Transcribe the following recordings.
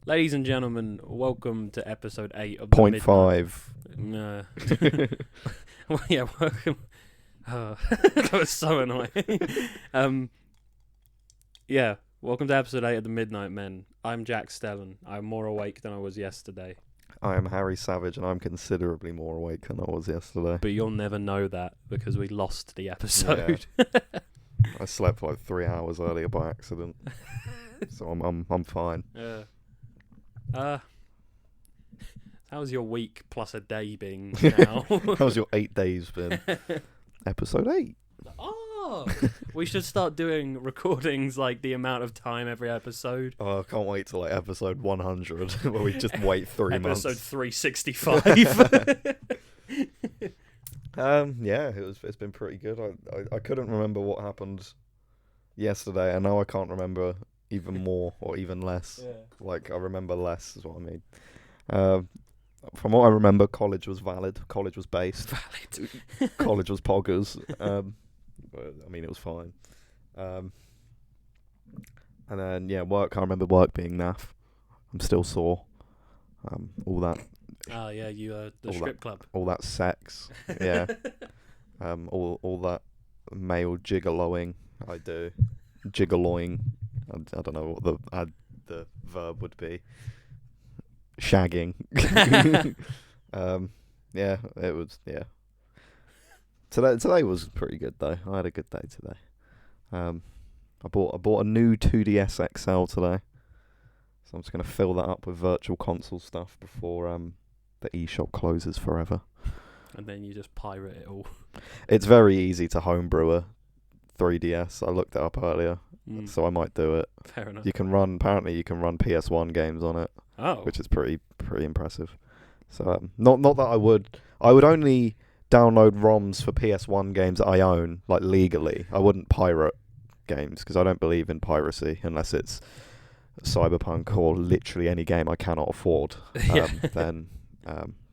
Ladies and gentlemen, welcome to episode 8 of the Point Midnight. 5. Well, yeah, welcome. Oh, that was so annoying. Yeah, welcome to episode 8 of the Midnight Men. I'm Jack Stellan. I'm more awake than I was yesterday, I am Harry Savage, and I'm considerably more awake than I was yesterday. but you'll never know that because we lost the episode. I slept like 3 hours earlier by accident, so I'm fine. How's your week plus a day been now? How's your 8 days been? Episode 8. Oh, we should start doing recordings like the amount of time every episode. Oh, I can't wait till like episode 100, where we just wait 3 months. Episode 365. Yeah, it's been pretty good. I couldn't remember what happened yesterday, and now I can't remember even more or even less. Yeah. Like, I remember less is what I mean. From what I remember, college was valid. College was based. Valid. College was poggers. But, I mean, it was fine. And then, yeah, work. I remember work being naff. I'm still sore. All that. Oh yeah, the all strip club. All that sex. Yeah. All that male gigoloing I do. Gigoloing. I don't know what the verb would be. Shagging. Yeah, it was. Yeah. Today was pretty good though. I had a good day today. I bought a new 2DS XL today, so I'm just gonna fill that up with virtual console stuff before the eShop closes forever. And then you just pirate it all. It's very easy to homebrew a 3DS. I looked it up earlier, so I might do it. Fair enough. Apparently you can run PS1 games on it, Oh. which is pretty impressive. So not that I would only download ROMs for PS1 games that I own, like legally. I wouldn't pirate games because I don't believe in piracy unless it's Cyberpunk or literally any game I cannot afford. Yeah.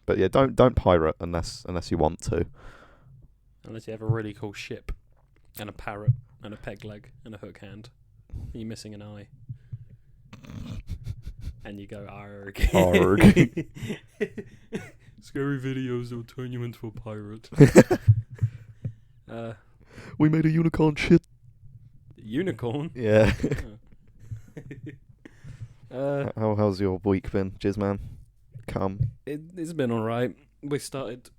But yeah, don't pirate unless you want to. Unless you have a really cool ship and a parrot and a peg leg and a hook hand. You're missing an eye. And you go arg. Arg. Scary videos will turn you into a pirate. We made a unicorn shit. Unicorn? Yeah. Oh. How's your week been, Jizzman? It's been alright. We started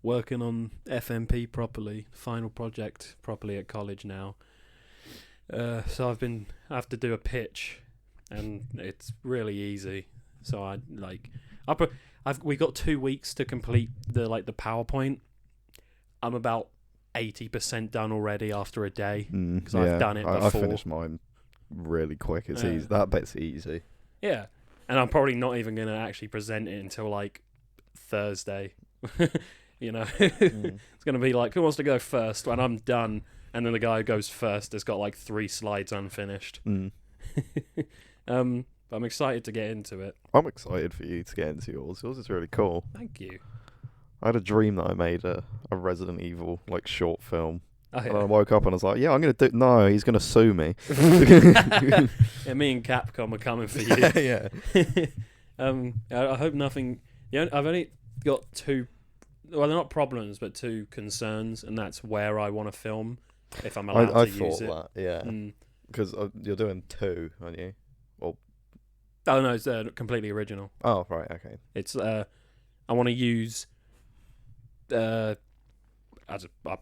working on FMP properly, final project properly at college now. So I have to do a pitch, and it's really easy. So we got 2 weeks to complete the PowerPoint. I'm about 80% done already after a day because I've done it before. I finished mine really quick. It's easy. That bit's easy. Yeah, and I'm probably not even gonna actually present it until like Thursday. You know, It's gonna be like, who wants to go first? When I'm done, and then the guy who goes first has got like 3 slides unfinished. But I'm excited to get into it. I'm excited for you to get into yours. Yours is really cool. Thank you. I had a dream that I made a Resident Evil short film. Oh, And I woke up and I was like, yeah, I'm going to do... No, he's going to sue me. Yeah, me and Capcom are coming for you. Yeah. I hope nothing... I've only got 2... Well, they're not problems, but 2 concerns, and that's where I want to film, if I'm allowed I to thought use it. that, yeah. Because you're doing 2, aren't you? Oh, no, it's completely original. Oh, right, okay. It's... I want to use... I'll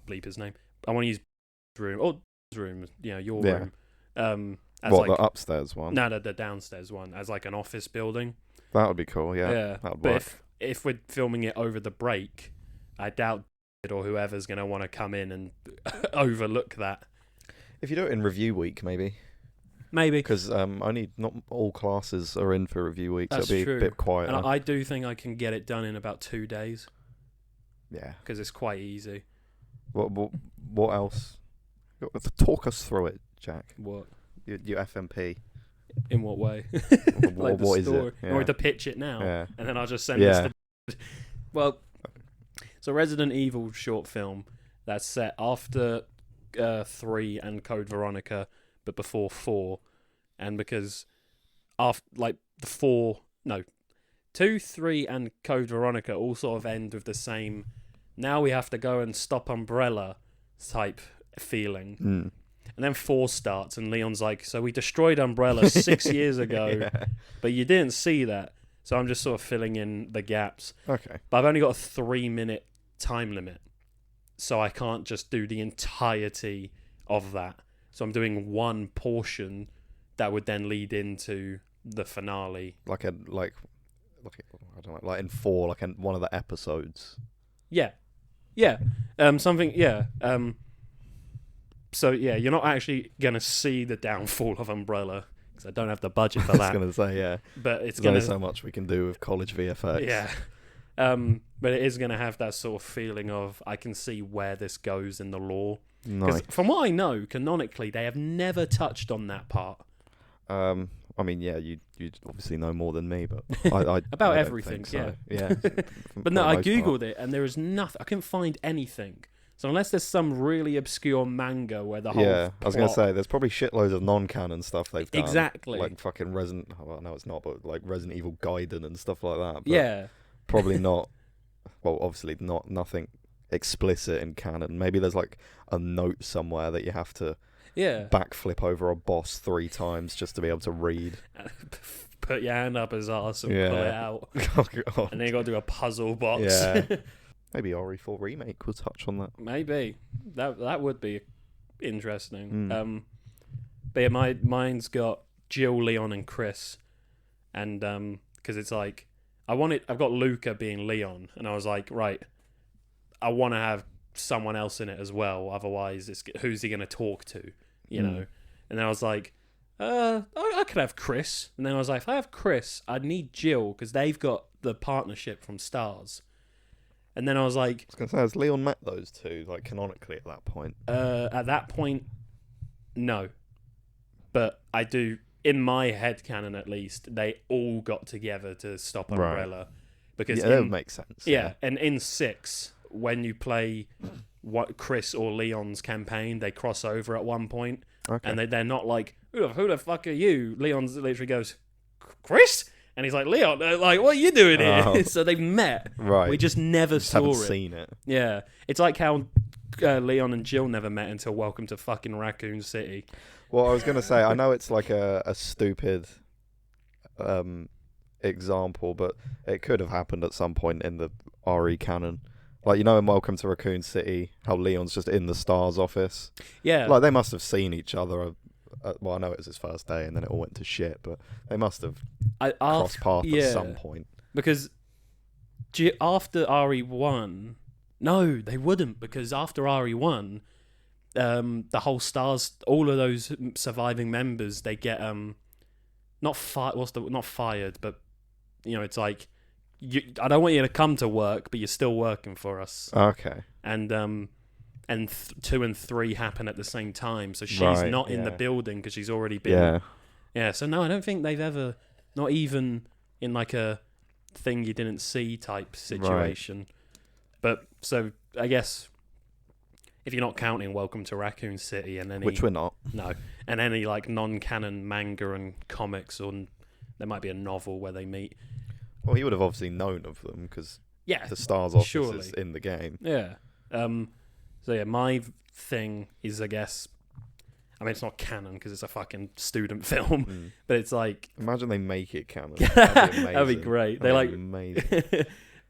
bleep his name. I want to use room, your room. As what, the upstairs one? No, the downstairs one, as like an office building. That would be cool, yeah. That would work. But if we're filming it over the break, I doubt it or whoever's going to want to come in and overlook that. If you do it in review week, maybe. Maybe. Because not all classes are in for review week, That's so it'll be true. a bit quieter. And I do think I can get it done in about 2 days. Yeah. Because it's quite easy. What else? Talk us through it, Jack. What? Your FMP. In what way? What is it? Yeah. Or to pitch it now. Yeah. And then I'll just send this to... Well, it's a Resident Evil short film that's set after 3 and Code Veronica, but before 4. And because the 4, no, 2, 3, and Code Veronica all sort of end with the same. Now we have to go and stop Umbrella type feeling. Mm. And then 4 starts, and Leon's like, so we destroyed Umbrella 6 years ago, Yeah. but you didn't see that. So I'm just sort of filling in the gaps. Okay. But I've only got a 3-minute time limit, so I can't just do the entirety of that. So I'm doing one portion that would then lead into the finale. Like I don't know, like in 4, like in one of the episodes. Yeah. Something. Yeah. So yeah, you're not actually gonna see the downfall of Umbrella because I don't have the budget for I was that. gonna say, yeah. But it's There's only gonna. so much we can do with college VFX. Yeah. But it is gonna have that sort of feeling of I can see where this goes in the lore. Nice. Because from what I know, canonically, they have never touched on that part. I mean, yeah, you obviously know more than me, but I About I don't everything, think so. Yeah. But no, I googled it and there is nothing. I couldn't find anything. So unless there's some really obscure manga where the whole Yeah, I was gonna plot- say there's probably shitloads of non-canon stuff they've done. Exactly. Like fucking Resident. Well, no, it's not, but like Resident Evil Gaiden and stuff like that. But Yeah, Probably not. Well, obviously nothing explicit in canon. Maybe there's like a note somewhere that you have to yeah. backflip over a boss 3 times just to be able to read. Put your hand up his arse and pull it Yeah. out, Oh, God. and then you got to do a puzzle box. Yeah. Maybe RE4 remake will touch on that. Maybe that would be interesting. Mm. But yeah, mine's got Jill, Leon, and Chris, and because it's like I've got Luca being Leon, and I was like, right, I want to have someone else in it as well. Otherwise, who's he gonna talk to, you know? And then I was like, I could have Chris, and then I was like, if I have Chris, I'd need Jill because they've got the partnership from Stars. And then I was like, I was gonna say, has Leon met those two like canonically at that point? at that point, no. But I do, in my head canon at least, they all got together to stop Right. Umbrella. Because Yeah, that would make sense. yeah, and in 6, when you play what Chris or Leon's campaign, they cross over at one point, Okay. and they're not like, who the fuck are you? Leon literally goes, Chris? And he's like, Leon, like, what are you doing here? Oh. So they've met. Right. We just never Just saw haven't it. seen it. Yeah. It's like how Leon and Jill never met until Welcome to fucking Raccoon City. Well, I was gonna say, I know it's like a stupid example, but it could have happened at some point in the RE canon. Like, you know, in Welcome to Raccoon City, how Leon's just in the Stars office. Yeah. Like, they must have seen each other. Well, I know it was his first day, and then it all went to shit. But they must have crossed paths at some point. Because after RE1, no, they wouldn't, because after RE1, the whole Stars, all of those surviving members, they get not fired, but you know, it's like I don't want you to come to work, but you're still working for us. Okay. And 2 and 3 happen at the same time, so she's Right, not in the yeah. building because she's already been. Yeah. So no, I don't think they've ever, not even in like a thing you didn't see type situation. But so I guess if you're not counting Welcome to Raccoon City and any Which we're not. no, and any like non-canon manga and comics, or there might be a novel where they meet. Well, he would have obviously known of them because Yeah, the Stars office surely. is in the game. yeah. So yeah, my thing is, I guess, I mean, it's not canon because it's a fucking student film, Mm. but it's like Imagine they make it canon. that'd be amazing. great. That'd be amazing.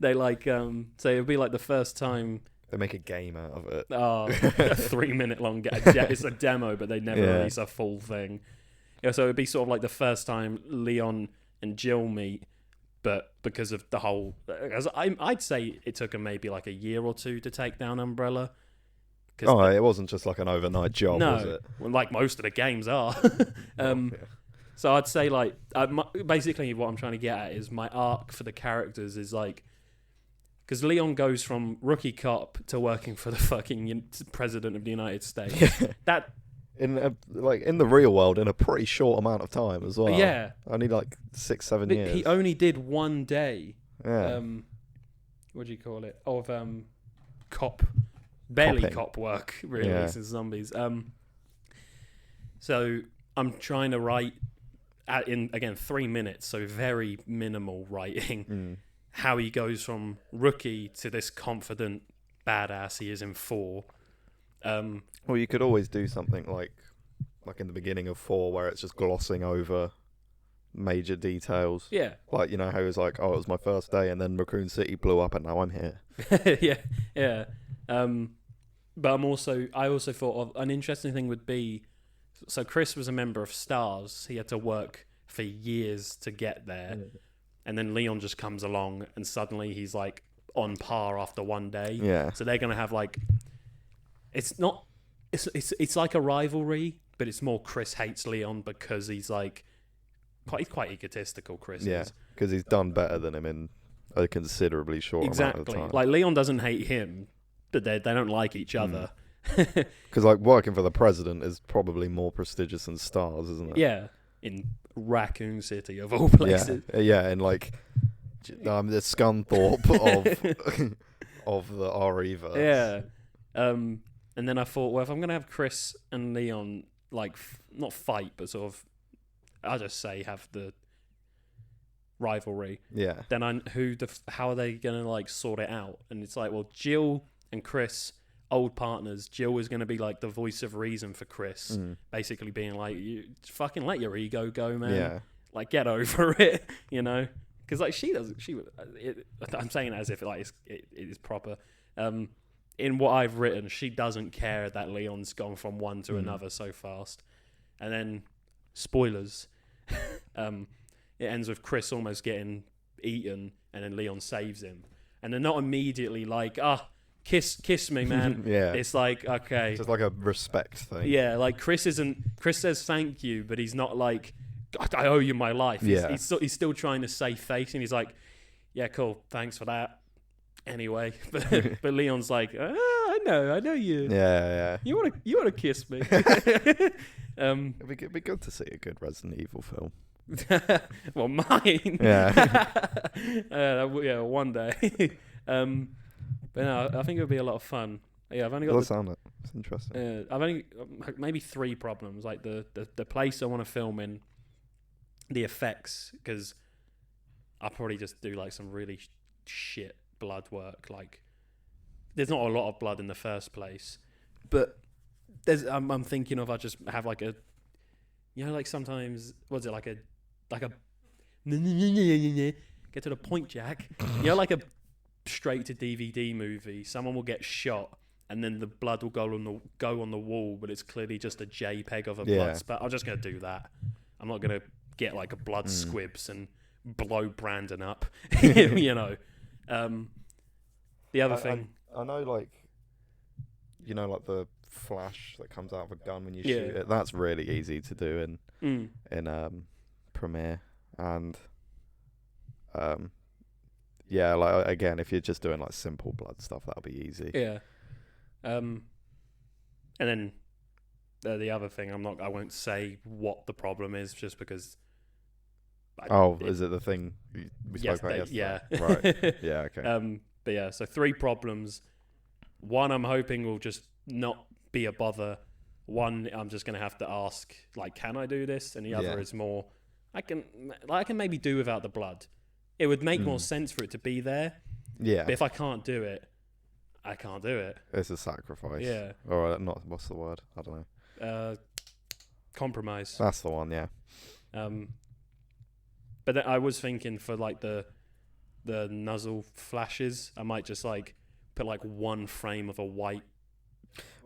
They like so it'll be like the first time. They make a game out of it. Oh, a 3-minute long it's a demo, but they never Yeah. release a full thing. Yeah, so it'd be sort of like the first time Leon and Jill meet, but because of the whole, I'd say it took them maybe like a year or 2 to take down Umbrella. Oh, it wasn't just like an overnight job, was No, it? well, like most of the games are. Yeah. So I'd say like basically what I'm trying to get at is my arc for the characters is like, because Leon goes from rookie cop to working for the fucking president of the United States. That In the real world, in a pretty short amount of time as well. yeah, Only like 6-7 but years. he only did one day. Yeah. What do you call it? Of cop, barely Copping. cop work really Yeah. since zombies. So I'm trying to write in again 3 minutes, so very minimal writing. Mm. How he goes from rookie to this confident badass he is in 4. Well, you could always do something like in the beginning of 4, where it's just glossing over major details. Yeah, Like, you know, how it was like, oh, it was my first day, and then Raccoon City blew up, and now I'm here. yeah. But I also thought of an interesting thing would be, so Chris was a member of STARS. He had to work for years to get there, and then Leon just comes along, and suddenly he's like on par after one day. Yeah. So they're gonna have like, it's like a rivalry, but it's more Chris hates Leon because he's like quite egotistical. Chris is. Because he's done better than him in a considerably short amount of time. Like Leon doesn't hate him, but they don't like each other. Because like working for the president is probably more prestigious than STARS, isn't it? Yeah, in Raccoon City of all places. Yeah, and like the Scunthorpe of the RE-verse. Yeah. And then I thought, well, if I'm gonna have Chris and Leon like not fight, but sort of, I'll just say have the rivalry. Yeah. Then how are they gonna like sort it out? And it's like, well, Jill and Chris, old partners. Jill is gonna be like the voice of reason for Chris, basically being like, you fucking let your ego go, man. Yeah. Like, get over it, you know? Because like I'm saying it as if like it is proper. In what I've written, she doesn't care that Leon's gone from one to another so fast. And then, spoilers, it ends with Chris almost getting eaten, and then Leon saves him. And they're not immediately like, kiss me, man. Yeah. It's like, okay. Just like a respect thing. Yeah, like Chris says thank you, but he's not like, I owe you my life. He's still trying to save face, and he's like, yeah, cool, thanks for that. Anyway, but Leon's like, I know you. Yeah. You wanna kiss me? It'd be good to see a good Resident Evil film. Well, mine. Yeah. Yeah, one day. But no, I think it would be a lot of fun. Yeah, I've only got. It's interesting. I've only maybe 3 problems, like the place I want to film in, the effects, because I'll probably just do like some really shit blood work. Like, there's not a lot of blood in the first place, but I'm thinking of, I just have like a, you know, like sometimes what's it like a get to the point, Jack. You know, like a straight to DVD movie, someone will get shot and then the blood will go on the wall, but it's clearly just a JPEG of a blood spat. I'm just gonna do that. I'm not gonna get like a blood squibs and blow Brandon up. You know. The other thing, I know, like, you know, like the flash that comes out of a gun when you shoot it. That's really easy to do in Premiere, and yeah, like again, if you're just doing like simple blood stuff, that'll be easy. Yeah. And then the other thing, I won't say what the problem is, just because. Is it the thing we spoke about yesterday? Yeah. Right. Yeah. Okay. But yeah, so 3 problems. 1, I'm hoping will just not be a bother. 1, I'm just gonna have to ask, like, can I do this? And the other is more, I can maybe do without the blood. It would make more sense for it to be there. Yeah. But if I can't do it, I can't do it. It's a sacrifice. Yeah. Or not? What's the word? I don't know. Compromise. That's the one. Yeah. But then I was thinking for like the nuzzle flashes, I might just like put like 1 frame of a white.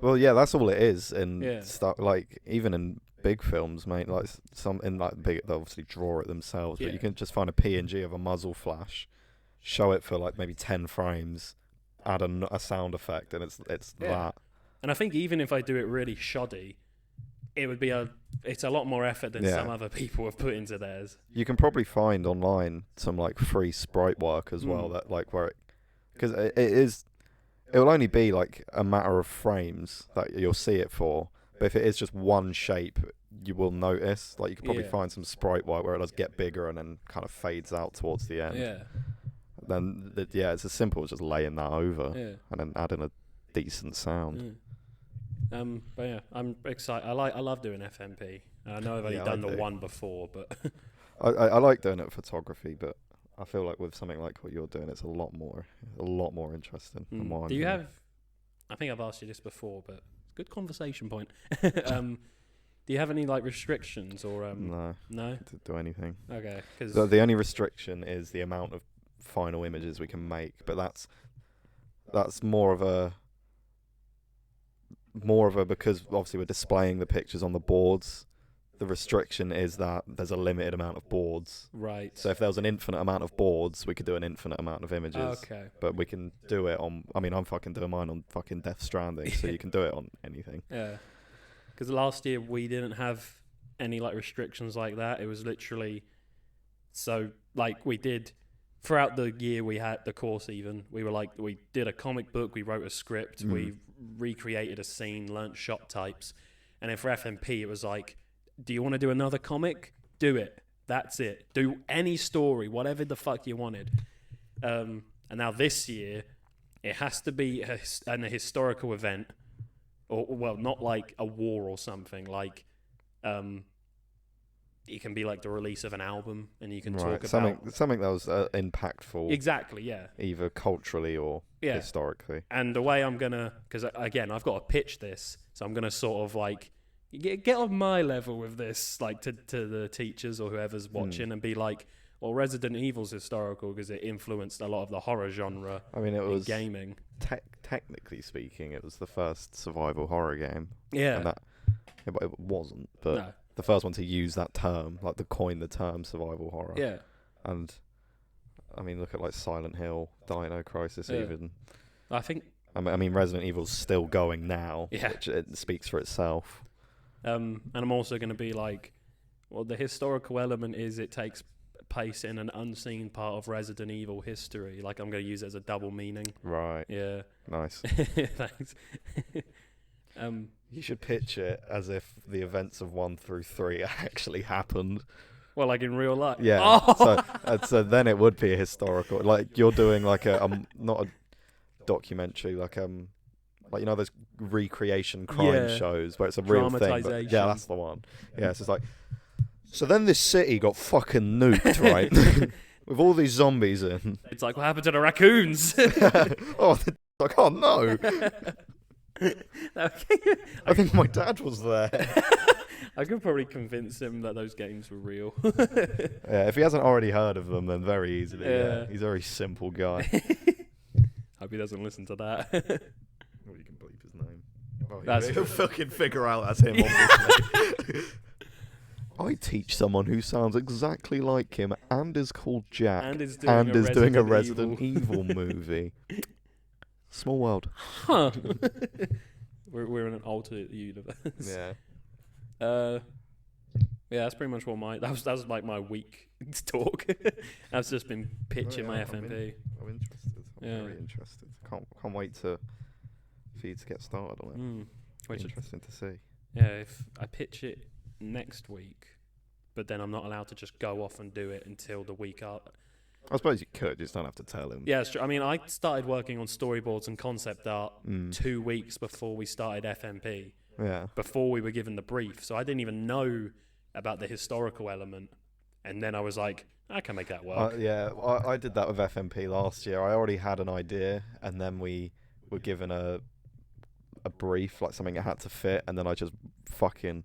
Well, yeah, that's all it is in stuff. Like, even in big films, mate. Like some in like big, they obviously draw it themselves, but you can just find a PNG of a muzzle flash, show it for like maybe 10 frames, add a sound effect, and it's that. And I think even if I do it really shoddy, it would be it's a lot more effort than some other people have put into theirs. You can probably find online some like free sprite work as well, that like because it will only be like a matter of frames that you'll see it for. But if it is just one shape, you will notice. Like, you could probably find some sprite work where it does get bigger and then kind of fades out towards the end. Yeah. Then it's as simple as just laying that over and then adding a decent sound. But yeah, I'm excited. I love doing FMP. I know I've only Yeah, I done the do. one before, but I like doing it photography, but I feel like with something like what you're doing, it's a lot more interesting than what I'm do you doing. have? I think I've asked you this before, but good conversation point. Do you have any like restrictions or No, No? to do anything. Okay, because The only restriction is the amount of final images we can make, but that's more of a because obviously we're displaying the pictures on the boards. The restriction is that there's a limited amount of boards. right. So if there was an infinite amount of boards, we could do an infinite amount of images. Okay. But we can do it on. I mean, I'm fucking doing mine on fucking Death Stranding, so you can do it on anything. Yeah. Because last year we didn't have any like restrictions like that. It was literally so like we did throughout the year we had the course even we were like we did a comic book, we wrote a script, we recreated a scene, learnt shot types, and then for FMP it was like, do you want to do another comic? Do it. That's it. Do any story, whatever the fuck you wanted. And now this year it has to be a historical event. Or well, not like a war or something. Like, it can be like the release of an album, and you can talk about something that was impactful, exactly, yeah, either culturally or historically. And the way I'm gonna, because again, I've got to pitch this, so I'm gonna sort of like get on my level with this, like to the teachers or whoever's watching, and be like, well, Resident Evil's historical because it influenced a lot of the horror genre. I mean, it was gaming. Technically speaking, it was the first survival horror game. Yeah, and it wasn't, but no. the first one to use that term, like to coin the term survival horror. Yeah, and I mean, look at like Silent Hill, Dino Crisis, Yeah. even. I think. I mean, Resident Evil's still going now, Yeah. which it speaks for itself. And I'm also going to be like, well, the historical element is it takes place in an unseen part of Resident Evil history. Like, I'm going to use it as a double meaning. Right. Yeah. Nice. Thanks. You should pitch it as if the events of 1 through 3 actually happened. Well, like in real life. Yeah. Oh! So then it would be a historical. Like you're doing like not a documentary, like you know those recreation crime shows where it's a real thing. But Dramatization. yeah, that's the one. Yeah, it's just like. So then this city got fucking nuked, right? With all these zombies in. It's like, what happened to the raccoons? Oh, like, oh no. I think my dad was there. I could probably convince him that those games were real. Yeah, if he hasn't already heard of them, then very easily. Yeah. He's a very simple guy. Hope he doesn't listen to that. Well, you can bleep his name. That's He'll true. fucking figure out that's him, obviously. I teach someone who sounds exactly like him and is called Jack And is doing a Resident Evil movie. Small world. Huh. We're in an alternate universe. Yeah. Yeah, that's pretty much what that was like my week talk. I've just been pitching my FMP. I'm interested. I'm Yeah. very interested. Can't wait for you to get started on it. Which Interesting to see. yeah, if I pitch it next week, but then I'm not allowed to just go off and do it until the week after. I suppose you could, just don't have to tell him. Yeah, it's true. I mean, I started working on storyboards and concept art 2 weeks before we started FMP, Yeah. before we were given the brief. So I didn't even know about the historical element. And then I was like, I can make that work. Yeah, I did that with FMP last year. I already had an idea, and then we were given a brief, like something that had to fit, and then I just fucking...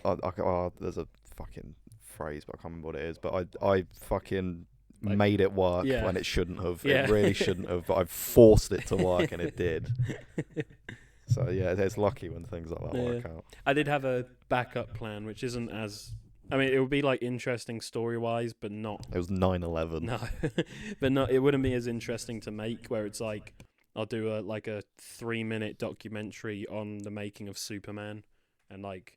there's a fucking phrase, but I can't remember what it is, but I fucking Like, made it work yeah. when it shouldn't have. Yeah. It really shouldn't have, but I forced it to work, and it did. So yeah, it's lucky when things like that work out. I did have a backup plan, which isn't as... I mean, it would be like interesting story-wise, but not... It was 9/11. No, but not. It wouldn't be as interesting to make, where it's like, I'll do a 3-minute documentary on the making of Superman, and like...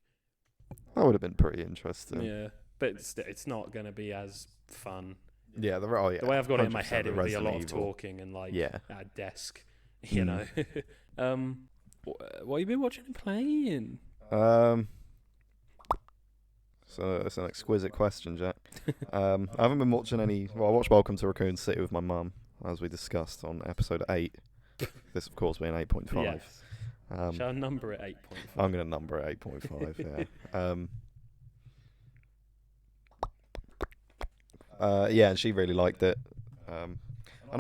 That would have been pretty interesting. Yeah, but it's not going to be as fun. Yeah, the way I've got it in my 100% head, it would be a lot of Resident Evil. talking and like Yeah. at a desk, you know. What have you been watching and playing? So it's an exquisite question, Jack. I haven't been watching any... Well, I watched Welcome to Raccoon City with my mum, as we discussed on episode 8. This, of course, being 8.5. Yes. Shall I number it 8.5? I'm going to number it 8.5. Yeah. And she really liked it, and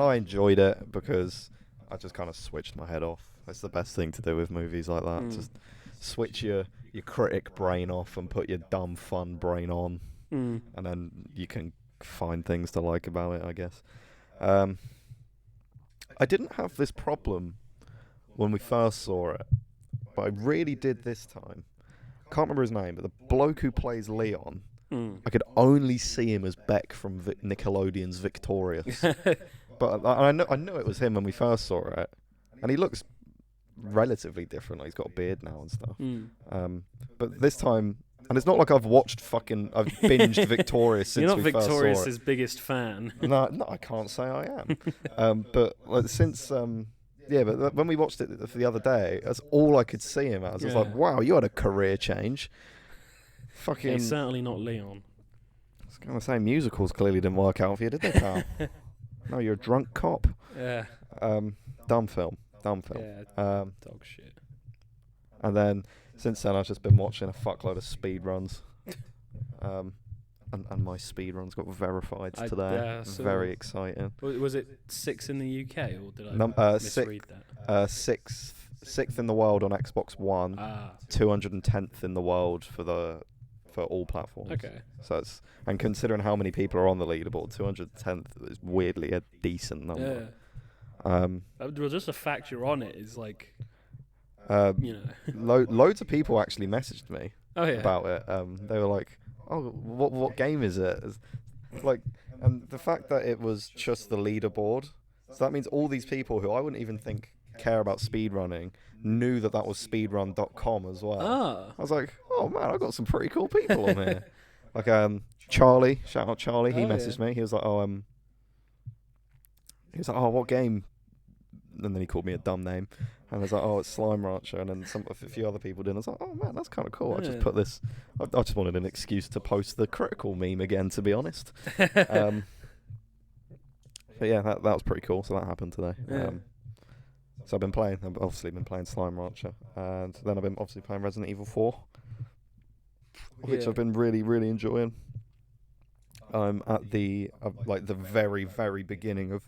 I enjoyed it because I just kind of switched my head off. It's the best thing to do with movies like that. Just switch your critic brain off and put your dumb fun brain on, and then you can find things to like about it, I guess. I didn't have this problem when we first saw it, but I really did this time. Can't remember his name, but the bloke who plays Leon, I could only see him as Beck from Nickelodeon's Victorious. But I knew it was him when we first saw it, and he looks relatively different. Like, he's got a beard now and stuff. But this time, and it's not like I've binged Victorious since You're not we first saw it. Victorious's biggest fan. No, I can't say I am. But like, since but when we watched it the other day, that's all I could see him as. I was like, wow, you had a career change. Fucking. He's certainly not Leon. I was going to say, musicals clearly didn't work out for you, did they, pal? No, you're a drunk cop. Yeah. Dumb film. Yeah. Dog shit. And then since then, I've just been watching a fuckload of speed runs. And my speed runs got verified today. Very exciting. Was it 6 in the UK, or did I misread that? Sixth in the world on Xbox One. 210th in the world for all platforms. Okay. So and considering how many people are on the leaderboard, 210th is weirdly a decent number. Yeah. Well, just the fact you're on it is like, loads of people actually messaged me about it. They were like, "Oh, what game is it?" Like, and the fact that it was just the leaderboard, so that means all these people who I wouldn't even think care about speedrunning knew that was speedrun.com as well. I was like, oh man, I got some pretty cool people on here. Like Charlie, shout out Charlie, he messaged me. He was like, oh, what game? And then he called me a dumb name, and I was like, oh, it's Slime Rancher. And then a few other people did. And I was like, oh man, that's kind of cool. I just put this. I just wanted an excuse to post the critical meme again, to be honest. But yeah, that was pretty cool. So that happened today. So I've obviously been playing Slime Rancher, and then I've been obviously playing Resident Evil 4, which I've been really, really enjoying. I'm at the very, very beginning of.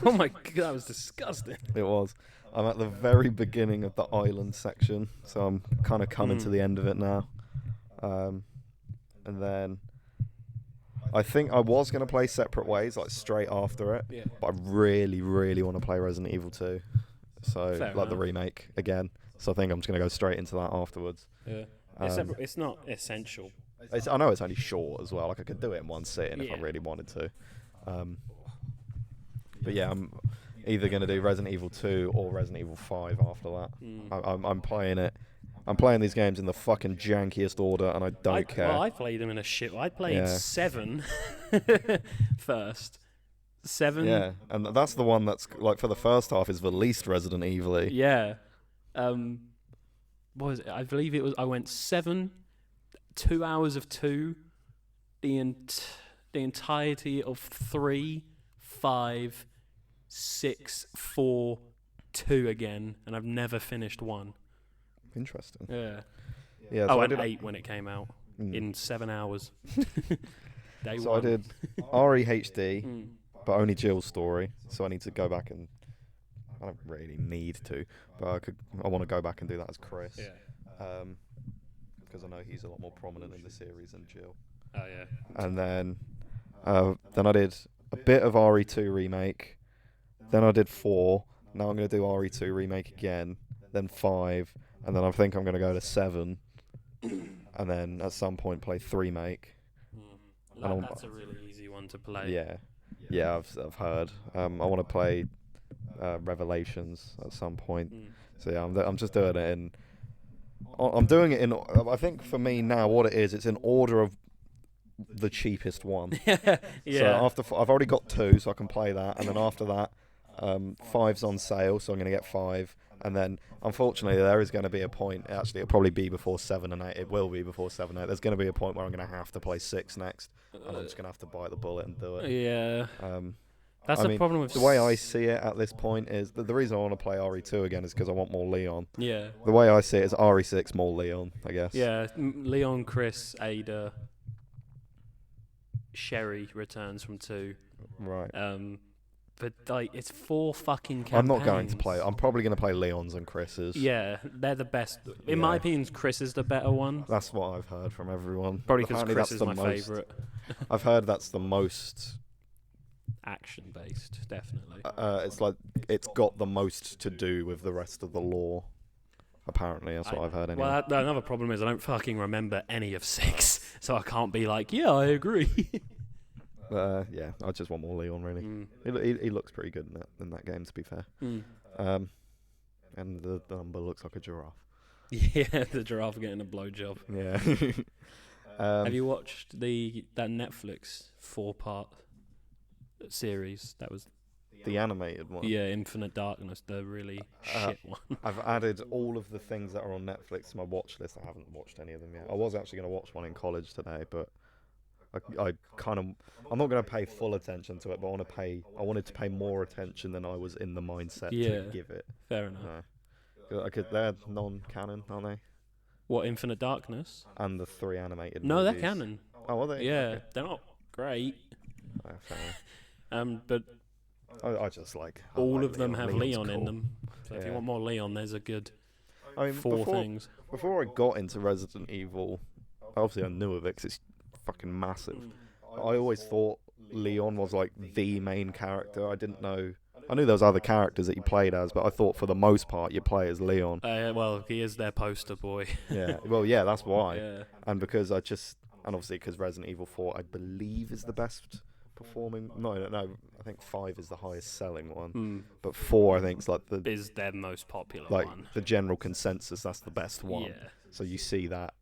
Oh my god, that was disgusting. It was. I'm at the very beginning of the island section, so I'm kind of coming to the end of it now. And then I think I was going to play Separate Ways, like straight after it, but I really, really want to play Resident Evil 2. So, Fair like enough. the remake again. So I think I'm just going to go straight into that afterwards. Yeah. It's not essential. I know it's only short as well. Like, I could do it in one sitting if I really wanted to. But yeah, I'm either going to do Resident Evil 2 or Resident Evil 5 after that. I'm playing it. I'm playing these games in the fucking jankiest order, and I don't care. Well, I played them in a shit. I played 7 first. 7. Yeah, and that's the one that's, like, for the first half is the least Resident Evil-y. Yeah. What was it? I believe it was. I went 7, 2 hours of 2, the entirety of 3, 5, 6, 4, 2 again, and I've never finished 1. Interesting. Yeah. Yeah. So I did 8 when it came out in 7 hours. Day so one. I did REHD, but only Jill's story. So I need to go back and. I don't really need to, but I want to go back and do that as Chris. Yeah. Because I know he's a lot more prominent in the series than Jill. Oh yeah. And then I did a bit of RE2 remake. Then I did 4. Now I'm going to do RE2 remake again. Then 5. And then I think I'm going to go to 7. And then at some point play 3 make. That's a really easy one to play. Yeah, I've heard. I want to play Revelations at some point. So yeah, I'm just doing it I'm doing it in. I think for me now, what it is, it's in order of the cheapest one. Yeah. So after I've already got 2, so I can play that, and then after that, 5's on sale, so I'm going to get 5. And then, unfortunately, there is going to be a point. Actually, it'll probably be before 7 and 8. It will be before 7 and 8. There's going to be a point where I'm going to have to play 6 next, and I'm just going to have to bite the bullet and do it. Yeah. That's the problem with the way I see it at this point is the reason I want to play RE2 again is because I want more Leon. Yeah. The way I see it is RE6 more Leon, I guess. Yeah, Leon, Chris, Ada, Sherry returns from 2. Right. But like it's 4 fucking campaigns. I'm not going to play. I'm probably going to play Leon's and Chris's. Yeah, they're the best. In my opinion, Chris is the better one. That's what I've heard from everyone. Probably because Apparently Chris that's is the my most- favourite. I've heard that's the most. Action-based, definitely. It's like it's got the most to do with the rest of the lore. Apparently, that's what I've heard. Anyway. Well, another problem is I don't fucking remember any of 6, so I can't be like, yeah, I agree. Yeah, I just want more Leon. Really, he looks pretty good in that game. To be fair, and the number looks like a giraffe. Yeah, the giraffe getting a blowjob. Yeah. Have you watched that Netflix 4-part series? That was the animated one? Yeah, Infinite Darkness, the really shit one. I've added all of the things that are on Netflix to my watch list. I haven't watched any of them yet. I was actually going to watch one in college today, but I kind of, I'm not going to pay full attention to it, but I wanted to pay more attention than I was in the mindset to give it. Fair enough. They're non-canon, aren't they? What, Infinite Darkness? And the 3 animated No, movies. they're canon. Oh, are they? Yeah, Okay. they're not great. Fair enough. But I just like all of them have Leon's Leon in cool. them. So if you want more Leon, there's a good I mean, 4 things. Before I got into Resident Evil, obviously I knew of it 'cause it's fucking massive. I always thought Leon was like the main character. I didn't know. I knew there was other characters that you played as, but I thought for the most part you play as Leon. Well, he is their poster boy. Yeah. Well, yeah, that's why. Yeah. And because and obviously because Resident Evil 4, I believe, is the best performing. No, I think 5 is the highest selling one, but 4 I think is like is their most popular like one. the general consensus. That's the best one. Yeah. So you see that.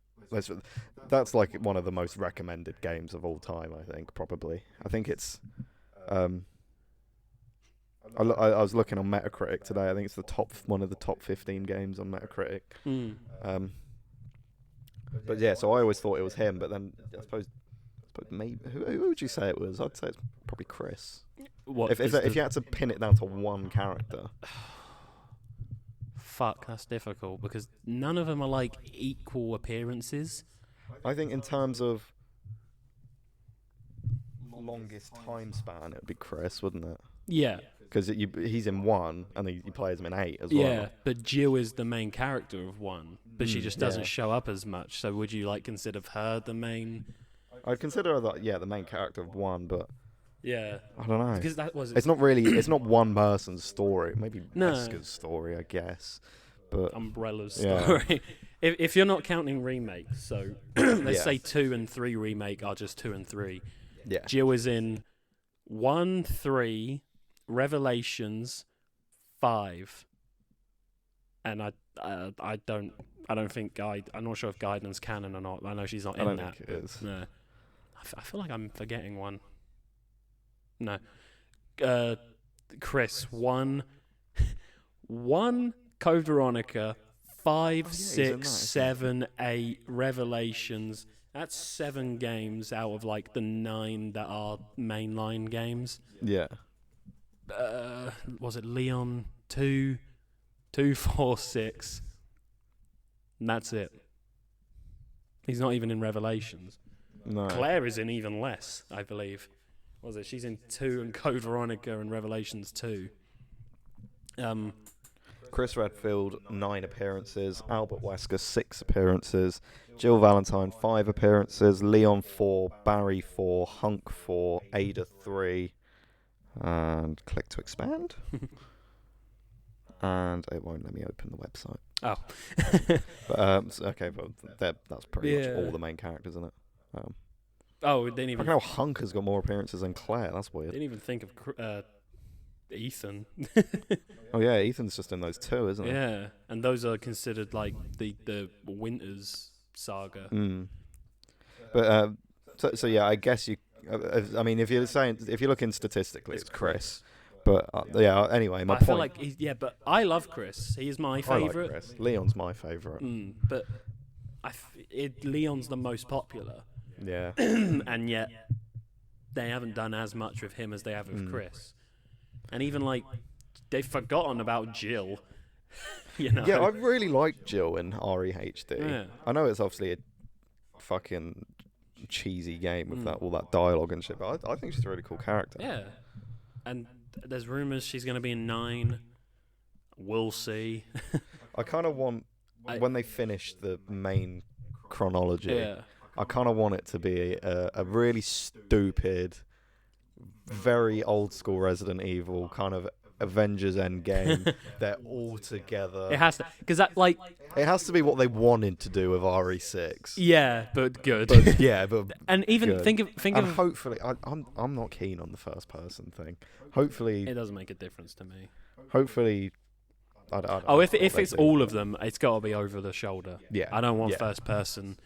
That's like one of the most recommended games of all time. I think probably. I think it's. I was looking on Metacritic today. I think it's one of the top 15 games on Metacritic. But yeah, so I always thought it was him. But then I suppose maybe who would you say it was? I'd say it's probably Chris. What If you had to pin it down to one character. Fuck, that's difficult because none of them are like equal appearances. I think in terms of longest time span, it would be Chris, wouldn't it? Yeah. Because he's in 1 and he plays him in 8 as well. Yeah, but Jill is the main character of 1, but she just doesn't show up as much. So would you like consider her the main? I'd consider her the main character of 1, but Yeah. I don't know. Because that was It's not really. It's not one person's story. Maybe No. Wesker's story, I guess. But Umbrella's Yeah. story. If you're not counting remakes, so let's Yeah. say 2 and 3 remake are just 2 and 3. yeah, Jill is in 1, 3, Revelations, 5, and I don't think I'm not sure if Guidance canon or not. I know she's not I in don't that. think it is. No, I feel like I'm forgetting one. No, Chris 1, Code Veronica, 5, he's in 6, that, 7, 8, Revelations. That's 7 games out of like the 9 that are mainline games. Yeah. Was it Leon 2, 4, 6? And that's it. He's not even in Revelations. No. Claire is in even less, I believe. Was it? She's in 2 and Code Veronica and Revelations 2. Chris Redfield, 9 appearances. Albert Wesker, 6 appearances. Jill Valentine, 5 appearances. Leon, 4. Barry, 4. Hunk, 4. Ada, 3. And click to expand. And it won't let me open the website. Oh. But, okay, but that's pretty much Yeah. all the main characters, isn't it? Oh, didn't I even know Hunk has got more appearances than Claire. That's weird. didn't even think of Ethan. Oh yeah, Ethan's just in those 2, isn't he? Yeah, and those are considered like the Winters saga. But so yeah, I guess you. I mean, if you're looking statistically, it's Chris. But yeah, anyway, my I point. feel like but I love Chris. He is my I like favorite. Chris. Leon's my favorite. But Leon's the most popular, Yeah. and yet they haven't done as much with him as they have with Chris. and even like they've forgotten about Jill. You know? Yeah, I really like Jill in REHD. Yeah. I know it's obviously a fucking cheesy game with all that dialogue and shit, but I think she's a really cool character. Yeah, and there's rumors she's going to be in 9. We'll see. I kind of want, when they finish the main chronology, Yeah. I kind of want it to be a really stupid, very old school Resident Evil kind of Avengers Endgame. They're all together. It has to, because that like It has to be what they wanted to do with RE6. yeah, but good. But yeah, but and even good. think and of hopefully, I'm not keen on the first person thing. Hopefully, it doesn't make a difference to me. hopefully. I don't Oh, know if what if they it's do. all of them, it's got to be over the shoulder. Yeah, I don't want yeah. first person.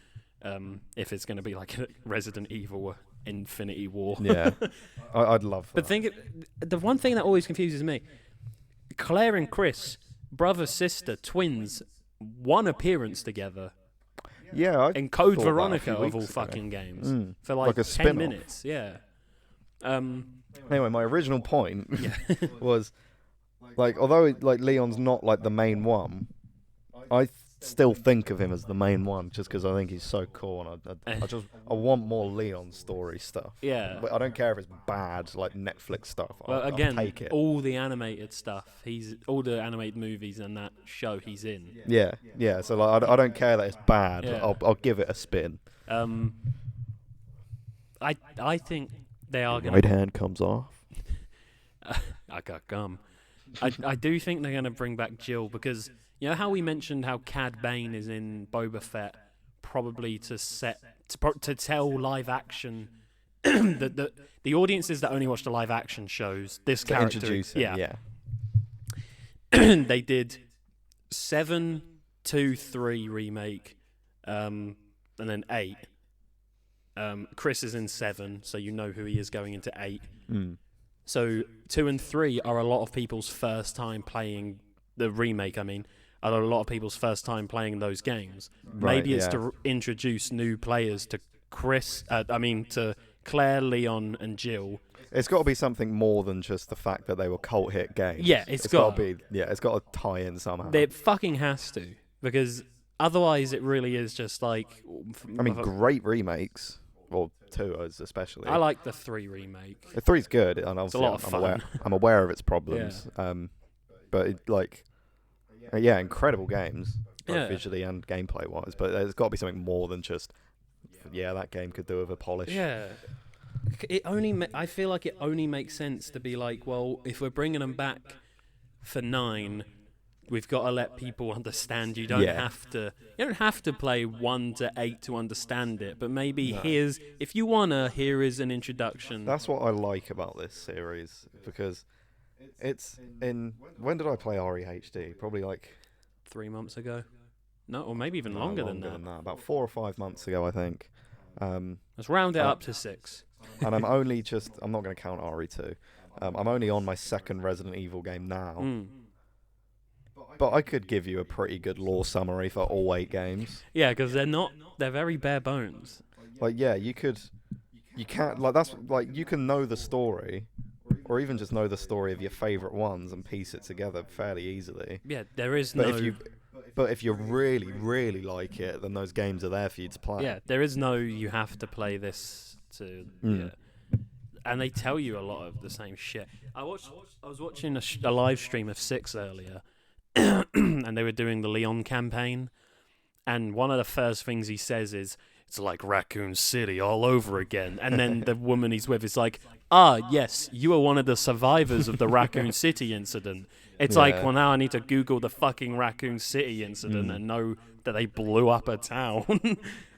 If it's going to be like a Resident Evil Infinity War. Yeah, I'd love that. But the one thing that always confuses me, Claire and Chris, brother sister twins, one appearance together yeah, I in Code thought that a Veronica few of all weeks ago. fucking games Mm. for like a 10 spin-off. minutes. Yeah. Anyway, my original point Yeah. was, like, although like Leon's not like the main one, I still think of him as the main one just because I think he's so cool, and I want more Leon story stuff. Yeah. But I don't care if it's bad, like Netflix stuff. Well, I'll again, take it. all the animated stuff, all the animated movies and that show he's in. Yeah, yeah. So like, I don't care that it's bad. Yeah. I'll give it a spin. I think they are going Right to. hand comes off. I got gum. I do think they're going to bring back Jill because you know how we mentioned how Cad Bane is in Boba Fett, probably to tell live action. The audiences that only watch the live action shows this To character. introduce him. Yeah. They did 7, 2, 3 remake, and then 8. Chris is in 7, so you know who he is going into 8. Mm. So 2 and 3 are a lot of people's first time playing the remake. I mean, are a lot of people's first time playing those games. Right, Maybe it's yeah. to introduce new players to to Claire, Leon, and Jill. It's got to be something more than just the fact that they were cult hit games. Yeah, it's got to be. Yeah, it's got to tie in somehow. It fucking has to, because otherwise it really is just like. I mean, great remakes. Well, 2 especially. I like the 3 remake. The 3's good, and obviously a lot of fun. I'm aware of its problems. But yeah, incredible games, both Yeah. visually and gameplay wise. But there's got to be something more than just, that game could do with a polish. Yeah. I feel like it only makes sense to be like, well, if we're bringing them back for 9, we've got to let people understand. You don't have to play 1 to 8 to understand it, but maybe if you wanna, here is an introduction. That's what I like about this series, because it's in. When did I play REHD? Probably like 3 months ago. No, or maybe even longer than that. About 4 or 5 months ago, I think. Let's round it up to 6. And I'm not going to count RE2. I'm only on my second Resident Evil game now. Mm. But I could give you a pretty good lore summary for all 8 games. Yeah, because they're very bare bones. Like, yeah, you can know the story, or even just know the story of your favourite ones and piece it together fairly easily. Yeah, there is But no... if you really, really like it, then those games are there for you to play. Yeah, there is no you have to play this to... Yeah. And they tell you a lot of the same shit. I was watching a live stream of 6 earlier, and they were doing the Leon campaign, and one of the first things he says is, it's like Raccoon City all over again. And then the woman he's with is like, yes, you were one of the survivors of the Raccoon City incident. It's like, well, now I need to Google the fucking Raccoon City incident and know that they blew up a town.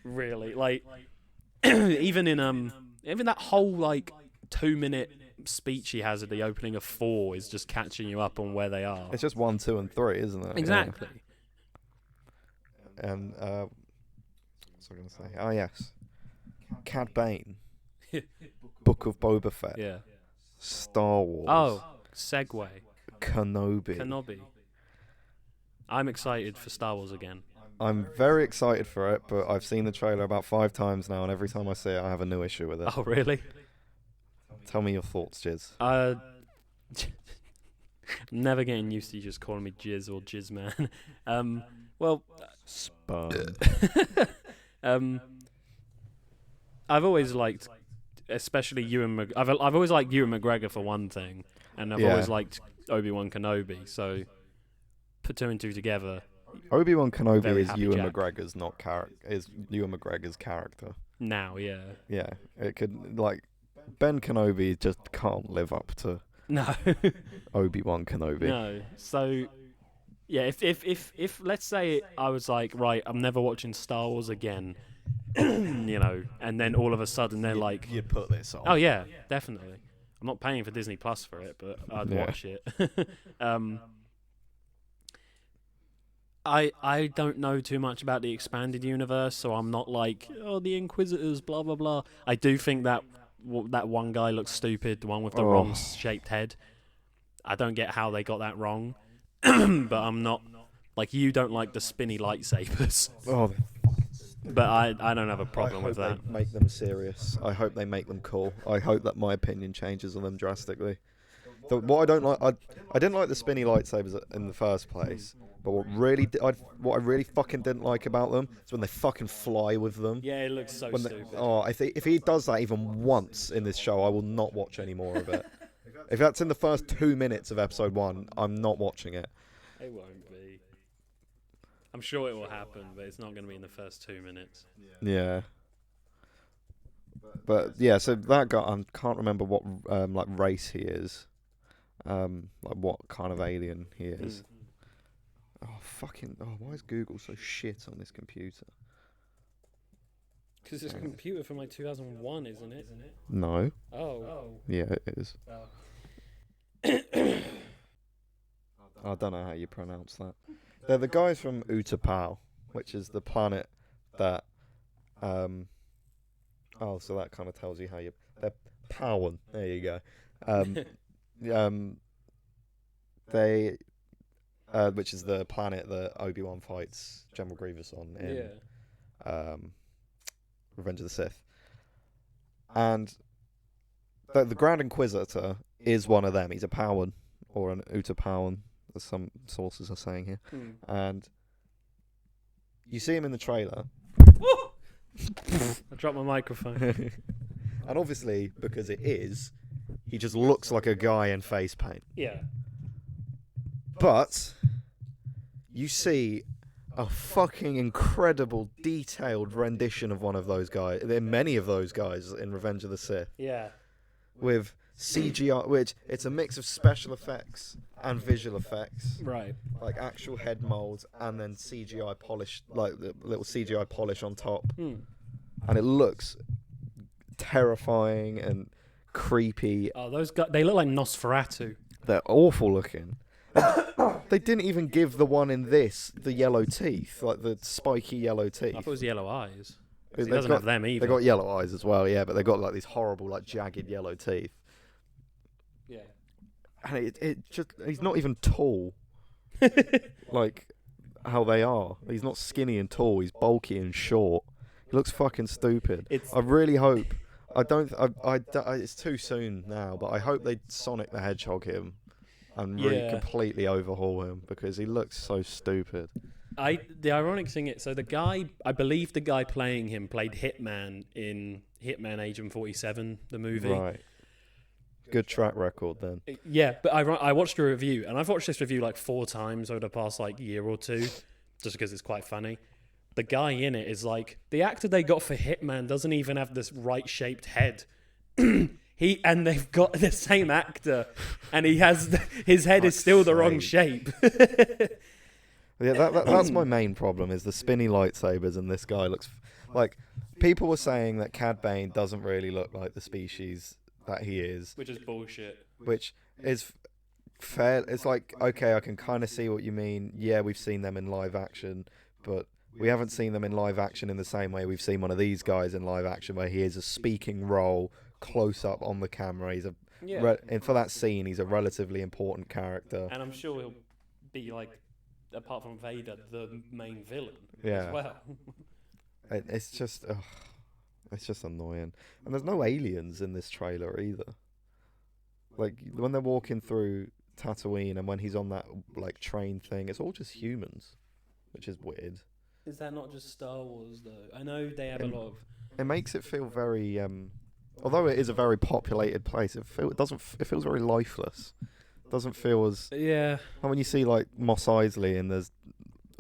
Really, like, even that whole like 2-minute speech he has at the opening of 4 is just catching you up on where they are. It's just 1, 2, and 3, isn't it? Exactly. Yeah. And what's I going to say? Oh yes, Cad Bane, Book of Boba Fett, Yeah. Star Wars. Oh, segue. Kenobi. I'm excited for Star Wars again. I'm very excited for it, but I've seen the trailer about 5 times now, and every time I see it, I have a new issue with it. Oh, really? Tell me your thoughts, Jiz. Never getting used to you just calling me Jizz or Jizz Man. Well, Sperm. um, I've always liked, especially Ewan I've always liked Ewan McGregor for one thing, and I've always liked Obi-Wan Kenobi. So put two and two together. Obi-Wan Kenobi Very is happy Ewan Jack. McGregor's not character. Is Ewan McGregor's character? Now, yeah. Yeah, it could like Ben Kenobi just can't live up to No. Obi-Wan Kenobi. No. So, yeah, if let's say I was like, right, I'm never watching Star Wars again, and then all of a sudden they're like, You'd put this on. oh yeah, definitely. I'm not paying for Disney Plus for it, but I'd Yeah. watch it. I don't know too much about the expanded universe, so I'm not like, oh, the Inquisitors, blah blah blah. I do think that that one guy looks stupid, the one with the Rom-shaped head. I don't get how they got that wrong, but I'm not like you don't like the spinny lightsabers, Oh, but I don't have a problem I with hope that. they make them serious. I hope they make them cool. I hope that my opinion changes on them drastically. What I don't like, I didn't like the spinny lightsabers in the first place. But what I really fucking didn't like about them is when they fucking fly with them. Yeah, it looks so When stupid. if he does that even once in this show, I will not watch any more of it. If that's in the first 2 minutes of episode 1, I'm not watching it. It won't be. I'm sure it will happen, but it's not going to be in the first 2 minutes. Yeah. But yeah, so that guy, I can't remember what like race he is, like what kind of alien he is. Why is Google so shit on this computer? Because it's a computer from like 2001, isn't it? No. Oh. Yeah, it is. I don't know how you pronounce that. They're the guys from Utapau, which is the planet that so that kind of tells you how you... They're Powan. There you go. They... which is the planet that Obi-Wan fights General Grievous on in Revenge of the Sith. And the Grand Inquisitor is one of them. He's a Powan, or an Utapauan, as some sources are saying here. And you see him in the trailer. I dropped my microphone. And obviously, because it is, he just looks like a guy in face paint. Yeah. But you see a fucking incredible, detailed rendition of one of those guys. There are many of those guys in Revenge of the Sith. Yeah. With CGI, which it's a mix of special effects and visual effects. Right. Like actual head molds and then CGI polish, like the little CGI polish on top. And it looks terrifying and creepy. Oh, those guys, they look like Nosferatu. They're awful looking. They didn't even give the one in this the yellow teeth, like the spiky yellow teeth. I thought it was yellow eyes. He They've doesn't got- have them either. They got yellow eyes as well, yeah, but they got like these horrible, like jagged yellow teeth. Yeah. And he's not even tall, like how they are. He's not skinny and tall. He's bulky and short. He looks fucking stupid. I really hope. It's too soon now, but I hope they Sonic the Hedgehog him and really completely overhaul him because he looks so stupid. The ironic thing is, so the guy, I believe the guy playing him played Hitman in Hitman Agent 47, the movie. Right. Good track record then. Yeah, but I watched a review, and I've watched this review like 4 times over the past like year or two, just because it's quite funny. The guy in it is like, the actor they got for Hitman doesn't even have this right-shaped head. And they've got the same actor, and he has his head is still the wrong shape. Yeah, that's my main problem is the spinny lightsabers, and this guy looks like people were saying that Cad Bane doesn't really look like the species that he is, Which is bullshit. which is fair. It's like, okay, I can kind of see what you mean. Yeah, we've seen them in live action, but we haven't seen them in live action in the same way we've seen one of these guys in live action, where he is a speaking role close up on the camera. He's and for that scene, he's a relatively important character. And I'm sure he'll be like, apart from Vader, the main villain Yeah. as well. It's just annoying. And there's no aliens in this trailer either. Like when they're walking through Tatooine and when he's on that like train thing, it's all just humans, which is weird. Is that not just Star Wars though? I know they have a It, lot of. it makes it feel very although it is a very populated place, it feels very lifeless. It doesn't feel as Yeah. and when you see like Mos Eisley and there's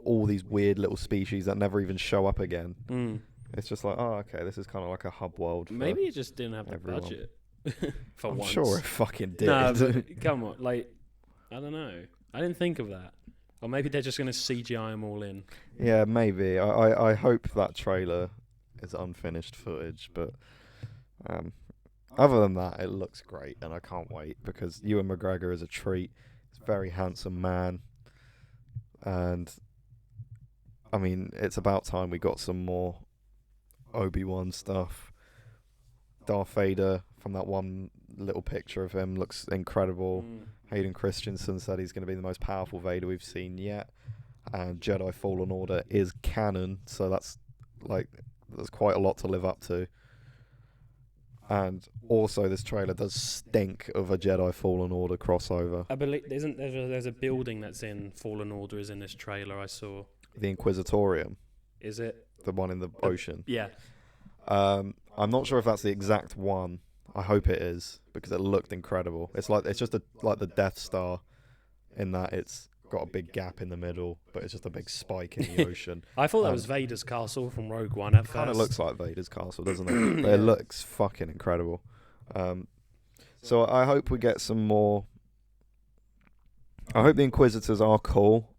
all these weird little species that never even show up again. Mm. It's just like, oh, okay, this is kind of like a hub world. For Maybe it just didn't have the everyone. budget. For I'm once. sure it fucking did. No, but come on, like I don't know. I didn't think of that. Or maybe they're just going to CGI them all in. Yeah, maybe. I hope that trailer is unfinished footage, but other than that, it looks great, and I can't wait because Ewan McGregor is a treat. He's a very handsome man, and I mean, it's about time we got some more Obi-Wan stuff. Darth Vader, from that one little picture of him, looks incredible. Hayden Christensen said he's going to be the most powerful Vader we've seen yet, and Jedi Fallen Order is canon, so that's quite a lot to live up to. And also, this trailer does stink of a Jedi Fallen Order crossover. I believe there's a building that's in Fallen Order is in this trailer I saw. The Inquisitorium, Is it? the one in the ocean. Yeah. I'm not sure if that's the exact one. I hope it is because it looked incredible. It's just like the Death Star, in that it's got a big gap in the middle, but it's just a big spike in the ocean. I thought that was Vader's castle from Rogue One at first. Kind of looks like Vader's castle, doesn't it? It looks fucking incredible. So I hope we get some more. I hope the Inquisitors are cool.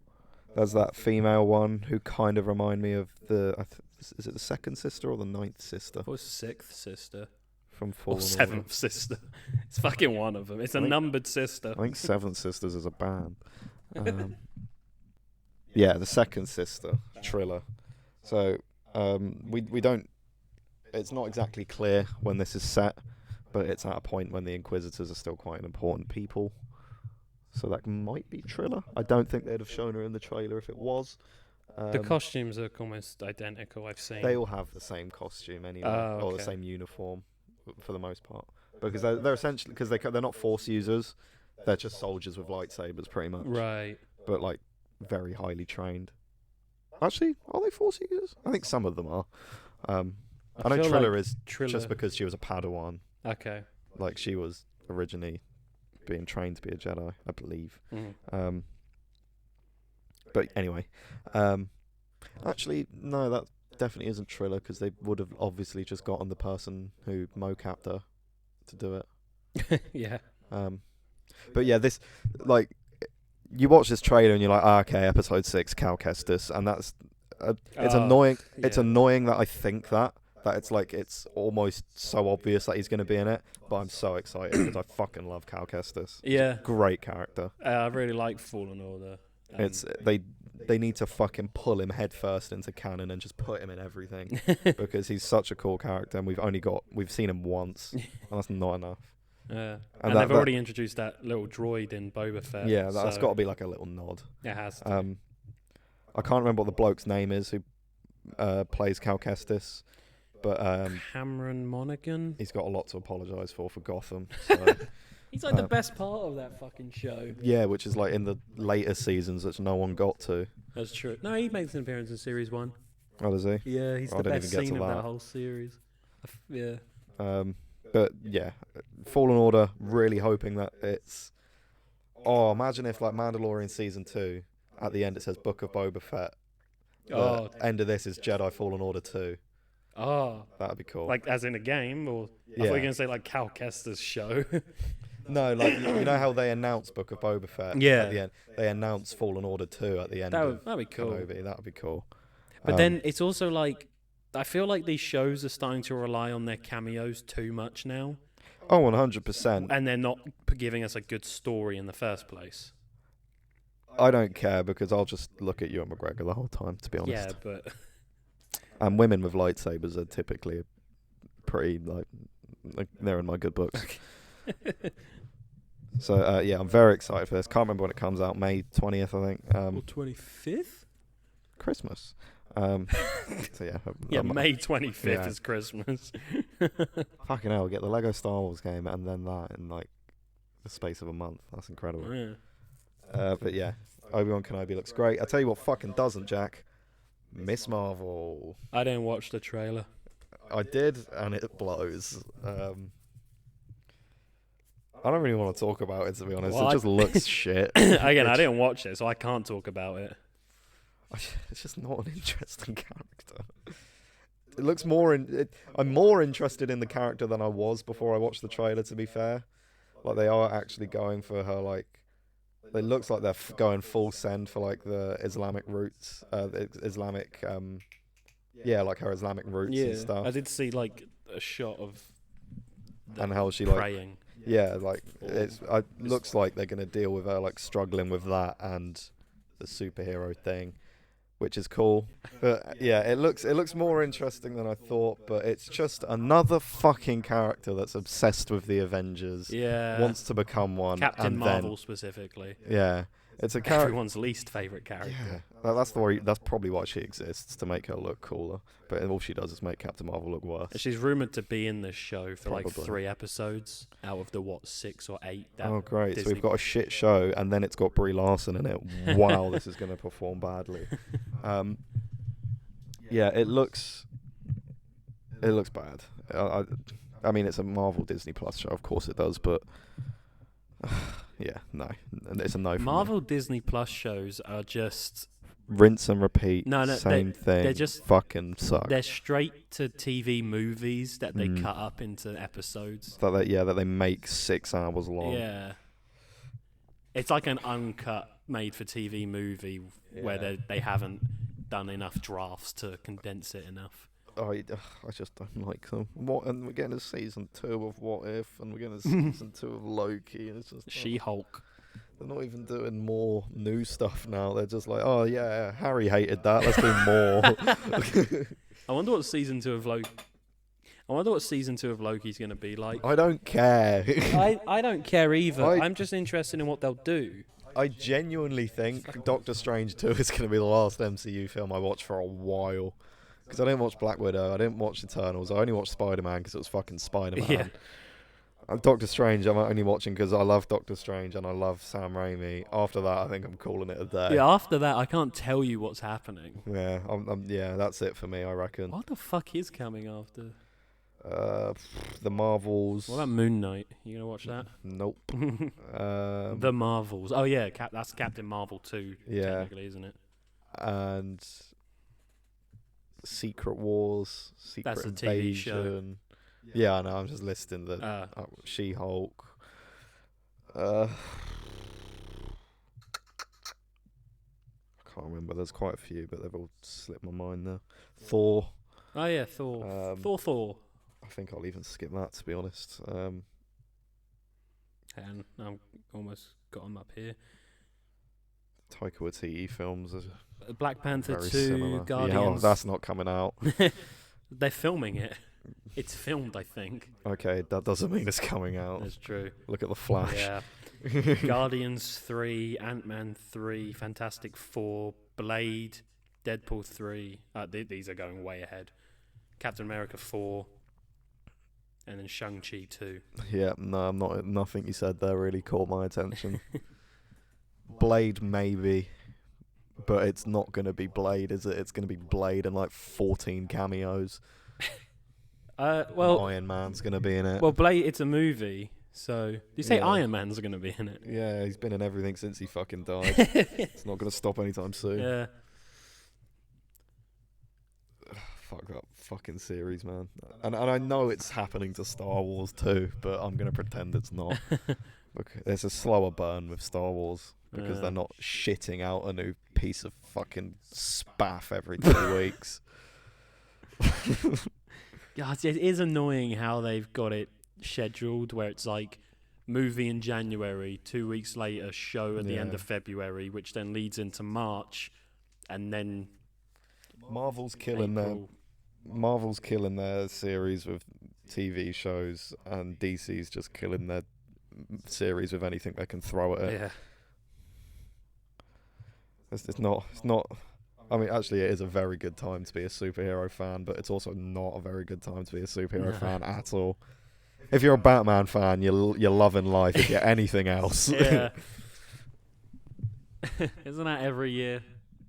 There's that female one who kind of remind me of is it the second sister or the ninth sister Or sixth sister. from Fallen Or Order? seventh sister. It's fucking one of them. It's a numbered sister. I think Seventh Sisters is a band. Yeah, the second sister, Trilla. So we don't. It's not exactly clear when this is set, but it's at a point when the Inquisitors are still quite an important people. So that might be Trilla. I don't think they'd have shown her in the trailer if it was. The costumes are almost identical, I've seen. They all have the same costume anyway, or the okay. same uniform for the most part, because they're essentially they're not Force users. They're just soldiers with lightsabers, pretty much. Right. But like very highly trained. Actually, are they Force users? I think some of them are. I know feel Trilla like is just because she was a Padawan. Okay. Like she was originally being trained to be a Jedi, I believe. Mm. But anyway, actually, no, that definitely isn't Trilla because they would have obviously just gotten the person who mocapped her to do it. Yeah. But yeah, this like you watch this trailer and you're like, okay, episode 6, Cal Kestis, and that's it's annoying. Yeah. It's annoying that I think that it's like it's almost so obvious that he's going to be in it. But I'm so excited because I fucking love Cal Kestis. Yeah. Great character. I really like Fallen Order. It's they need to fucking pull him headfirst into canon and just put him in everything because he's such a cool character and we've seen him once and that's not enough. And that- they've already introduced that little droid in Boba Fett. Yeah, that's so got to be like a little nod. It has to. I can't remember what the bloke's name is who plays Cal Kestis, but Cameron Monaghan. he's got a lot to apologise for Gotham. So, He's like the best part of that fucking show. yeah, which is like in the later seasons which no one got to. That's true. No, he makes an appearance in series 1. Oh, does he? Yeah, he's I the didn't best even get scene to of that that. whole series. Yeah. But yeah, Fallen Order, really hoping that it's... Oh, imagine if like Mandalorian Season 2, at the end it says Book of Boba Fett. The end of this is Jedi Fallen Order 2. Oh. That'd be cool. Like, as in a game? Or I thought you were going to say, like, Cal Kestis' show. No, like, you know how they announce Book of Boba Fett Yeah. at the end? They announce Fallen Order 2 at the end of That'd be cool. Kenobi. That'd be cool. But then it's also like, I feel like these shows are starting to rely on their cameos too much now. Oh, 100%. And they're not giving us a good story in the first place. I don't care because I'll just look at Ewan McGregor the whole time, to be honest. Yeah, but... And women with lightsabers are typically pretty, like they're in my good books. So, yeah, I'm very excited for this. Can't remember when it comes out. May 20th, I think. Or 25th? Christmas. So, yeah. Yeah, May 25th yeah. is Christmas. Fucking hell, get the Lego Star Wars game and then that in, like, the space of a month. That's incredible. Yeah. But yeah, Obi-Wan Kenobi looks great. I tell you what fucking doesn't, Jack. Miss Marvel. I didn't watch the trailer. I did, and it blows. I don't really want to talk about it, to be honest. Well, it just looks shit. Again, I didn't watch it, so I can't talk about it. It's just not an interesting character. It looks more I'm more interested in the character than I was before I watched the trailer, to be fair. Like, they are actually going for her, like... It looks like they're going full send for, like, the Islamic roots. The Islamic... yeah, like her Islamic roots and stuff. I did see, like, a shot of... And how she, like... praying. Yeah, like, it looks like they're going to deal with her, like, struggling with that and the superhero thing, which is cool. But, yeah, it looks more interesting than I thought, but it's just another fucking character that's obsessed with the Avengers, Yeah. wants to become one, Captain and Marvel, specifically. Yeah. It's a character... Everyone's least favourite character. Yeah, that's probably why she exists, to make her look cooler. But all she does is make Captain Marvel look worse. She's rumoured to be in this show for like Probably. 3 episodes out of the 6 or 8. Oh, great. Disney So we've got a shit show, and then it's got Brie Larson in it. Wow, this is going to perform badly. Yeah, it looks bad. I mean, it's a Marvel Disney Plus show, of course it does, but... yeah, no. It's a no for Marvel me. Disney Plus shows are just... Rinse and repeat, No, same thing. they're just... fucking suck. They're straight to TV movies that they Mm. cut up into episodes. That they make 6 hours long. Yeah. It's like an uncut made-for-TV movie where Yeah. they haven't done enough drafts to condense it enough. I just don't like them. And we're getting a season 2 of What If, and we're getting a season 2 of Loki, and it's just... She-Hulk. They're not even doing more new stuff now. They're just like, oh yeah, Harry hated that. Let's do more. I wonder what season 2 of Loki... I wonder what season 2 of Loki's going to be like. I don't care. I don't care either. I- I'm just interested in what they'll do. I genuinely think Doctor Strange 2 is going to be the last MCU film I watch for a while. Because I didn't watch Black Widow, I didn't watch Eternals, I only watched Spider-Man because it was fucking Spider-Man. Yeah. And Doctor Strange, I'm only watching because I love Doctor Strange and I love Sam Raimi. After that, I think I'm calling it a day. Yeah, after that, I can't tell you what's happening. Yeah, yeah, that's it for me, I reckon. What the fuck is coming after? The Marvels. What about Moon Knight? You gonna watch that? Nope. The Marvels. Oh yeah, that's Captain Marvel 2, Yeah. technically, isn't it? And Secret Wars, Secret That's a TV show. Invasion. Yeah, I know. I'm just listing the She-Hulk. I can't remember. There's quite a few, but they've all slipped my mind now. Thor. Oh yeah, Thor. Thor. I think I'll even skip that, to be honest. And I've almost got them up here. Taika Waititi films are Black Panther very 2, similar. Guardians. Yeah, that's not coming out. They're filming it. It's filmed, I think. Okay, that doesn't mean it's coming out. That's true. Look at the Flash. Yeah. Guardians 3, Ant-Man 3, Fantastic 4, Blade, Deadpool 3. These are going way ahead. Captain America 4, and then Shang-Chi 2. Yeah, no, I'm not. Nothing you said there really caught my attention. Blade, maybe, but it's not going to be Blade, is it? It's going to be Blade and like 14 cameos. Well, Iron Man's going to be in it. well, Blade. It's a movie, so you say Yeah. Iron Man's going to be in it? Yeah, he's been in everything since he fucking died. It's not going to stop anytime soon. Yeah. Fuck that fucking series, man. And I know it's happening to Star Wars too, but I'm going to pretend it's not. Look, there's a slower burn with Star Wars because they're not shitting out a new piece of fucking spaff every 2 weeks. God, it is annoying how they've got it scheduled where it's like movie in January, 2 weeks later, show at the end Yeah. of February, which then leads into March, and then Marvel's April. Marvel's killing their series with TV shows, and DC's just killing their series with anything they can throw at it. Yeah. It's not. I mean, actually, it is a very good time to be a superhero fan, but it's also not a very good time to be a superhero No. fan at all. if you're a Batman fan, you're loving life. If you're anything else, Yeah. Isn't that every year?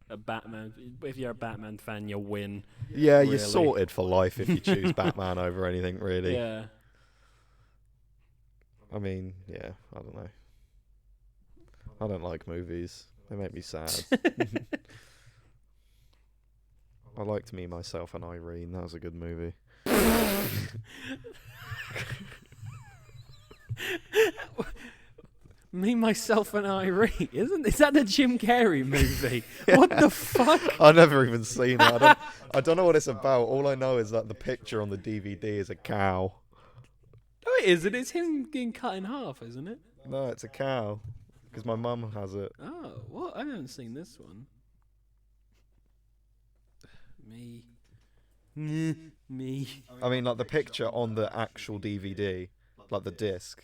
A Batman. If you're a Batman fan, you'll win. yeah, Really. you're sorted for life if you choose Batman over anything really. Yeah. I mean, yeah, I don't know. I don't like movies. They make me sad. I liked Me, Myself, and Irene. That was a good movie. Me, Myself, and Irene. Is that the Jim Carrey movie? What the fuck? I've never even seen it. I don't know what it's about. All I know is that the picture on the DVD is a cow. No, it isn't. It's him getting cut in half, isn't it? No, it's a cow. Because my mum has it. Oh, what? I haven't seen this one. Me. Me. I mean, like the picture on the actual DVD, like the disc.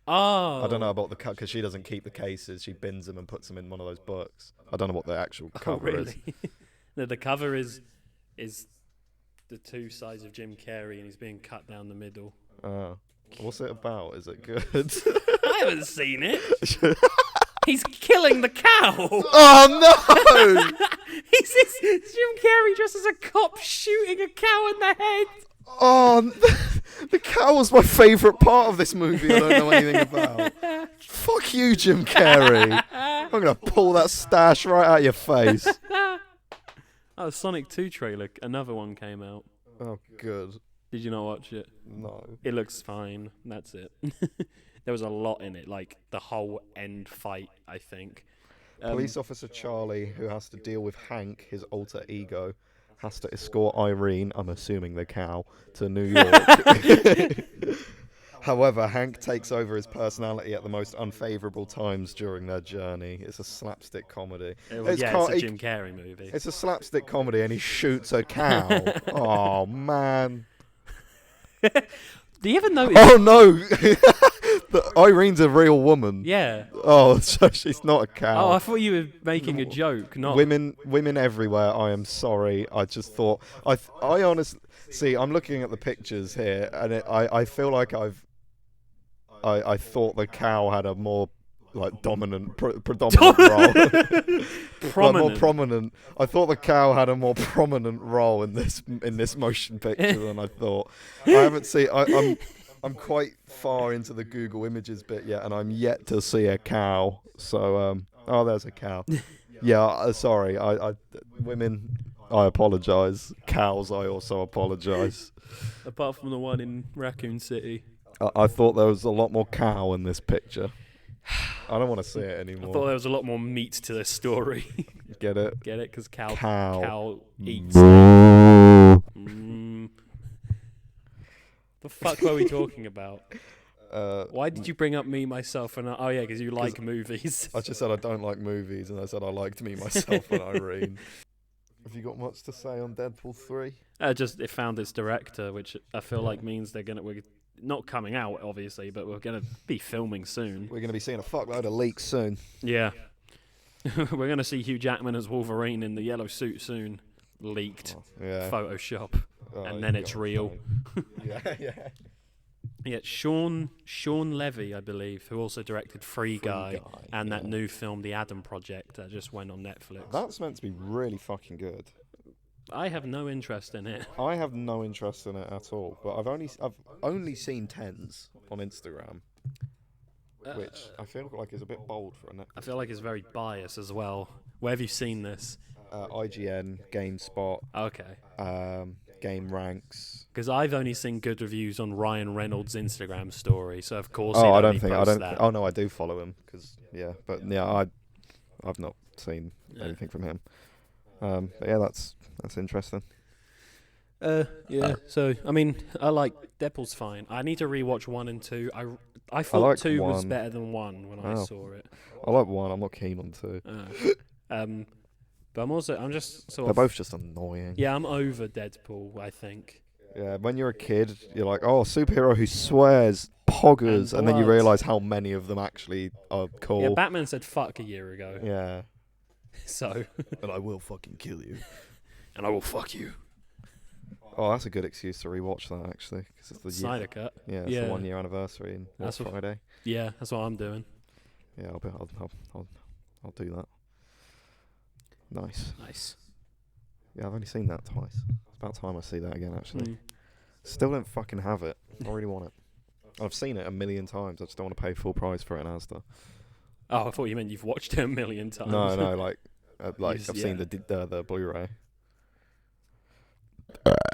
Oh. I don't know about the cut because she doesn't keep the cases. She bins them and puts them in one of those books. I don't know what the actual cover is. Really? No, the cover is the two sides of Jim Carrey, and he's being cut down the middle. What's it about? Is it good? I haven't seen it. He's killing the cow. Oh no! It's Jim Carrey dressed as a cop shooting a cow in the head. Oh, the cow was my favourite part of this movie. I don't know anything about. Fuck you, Jim Carrey. I'm gonna pull that stash right out your face. Oh, Sonic 2 trailer. Another one came out. Oh, good. Did you not watch it? No. It looks fine. That's it. There was a lot in it, like the whole end fight, I think. Police officer Charlie, who has to deal with Hank, his alter ego, has to escort Irene, I'm assuming the cow, to New York. However, Hank takes over his personality at the most unfavourable times during their journey. It's a slapstick comedy. It's a Jim Carrey movie. It's a slapstick comedy and he shoots a cow. Oh, man. Do you ever notice? Oh, no. Irene's a real woman. Yeah. Oh, so she's not a cow. Oh, I thought you were making a joke. Not Women everywhere. I am sorry. I just thought I honestly see. I'm looking at the pictures here, and I feel like I thought the cow had a more like predominant role. prominent. Like, more prominent. I thought the cow had a more prominent role in this motion picture than I thought. I haven't seen. I'm quite far into the Google Images bit yet, and I'm yet to see a cow. So, there's a cow. Yeah, sorry. Women, I apologise. Cows, I also apologise. Apart from the one in Raccoon City. I thought there was a lot more cow in this picture. I don't want to see it anymore. I thought there was a lot more meat to this story. Get it? Get it? Because cow eats. The fuck were we talking about? Why did you bring up Me, Myself, and Oh, yeah, because you like movies. I just said I don't like movies, and I said I liked Me, Myself, and Irene. Have you got much to say on Deadpool 3? Just it found its director, which I feel like means we're not coming out, obviously, but we're going to be filming soon. We're going to be seeing a fuckload of leaks soon. Yeah. We're going to see Hugh Jackman as Wolverine in the yellow suit soon. Leaked. Yeah. Photoshop. And then it's real. Yeah. Yeah, Sean Levy, I believe, who also directed Free Guy and that new film, The Adam Project, that just went on Netflix. That's meant to be really fucking good. I have no interest in it. I have no interest in it at all. But I've only seen tens on Instagram, which I feel like is a bit bold for a Netflix. I feel like it's very biased as well. Where have you seen this? IGN, GameSpot. Okay. Game Ranks. Because I've only seen good reviews on Ryan Reynolds' Instagram story, so of course. Oh, I don't think. Oh no, I do follow him because I've not seen anything from him. But yeah, that's interesting. So I mean, I like Deadpool's fine. I need to rewatch 1 and 2. I thought 2 was better than 1 when I saw it. I like 1. I'm not keen on 2. But I'm just sort They're of. both just annoying. Yeah, I'm over Deadpool, I think. Yeah, when you're a kid, you're like, oh, superhero who swears, poggers, and then you realise how many of them actually are cool. Yeah, Batman said fuck a year ago. Yeah. So. And I will fucking kill you. And I will fuck you. Oh, that's a good excuse to rewatch that actually, because it's the Snyder Cut. it's Yeah. the 1 year anniversary and That's what- Friday. Yeah, that's what I'm doing. Yeah, I'll do that. Nice. Nice. Yeah, I've only seen that twice. It's about time I see that again. Actually, Mm. still don't fucking have it. I really want it. I've seen it a million times. I just don't want to pay full price for it in Asda. Oh, I thought you meant you've watched it a million times. No, like just- I've seen yeah. the Blu-ray.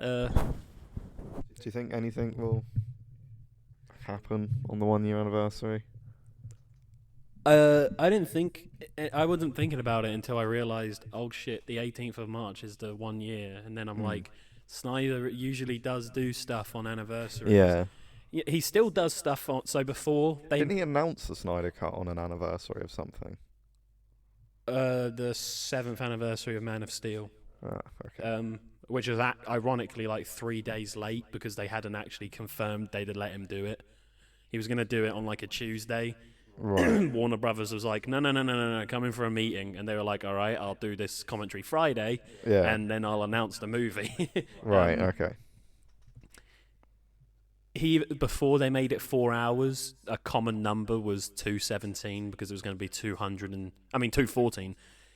Do you think anything will happen on the 1 year anniversary? I didn't think. I wasn't thinking about it until I realized, oh shit, the 18th of March is the 1 year, and then I'm like, Snyder usually does do stuff on anniversaries. Yeah. He still does stuff on. So before they, Didn't he announce the Snyder Cut on an anniversary of something? the 7th anniversary of Man of Steel, Ah, okay. which was ironically like 3 days late because they hadn't actually confirmed they'd let him do it. He was gonna do it on like a Tuesday. Right. Warner Brothers was like, no, come in for a meeting, and they were like, all right, I'll do this commentary Friday, Yeah. and then I'll announce the movie. Right. Okay. Before they made it 4 hours, a common number was 217 because it was going to be 214.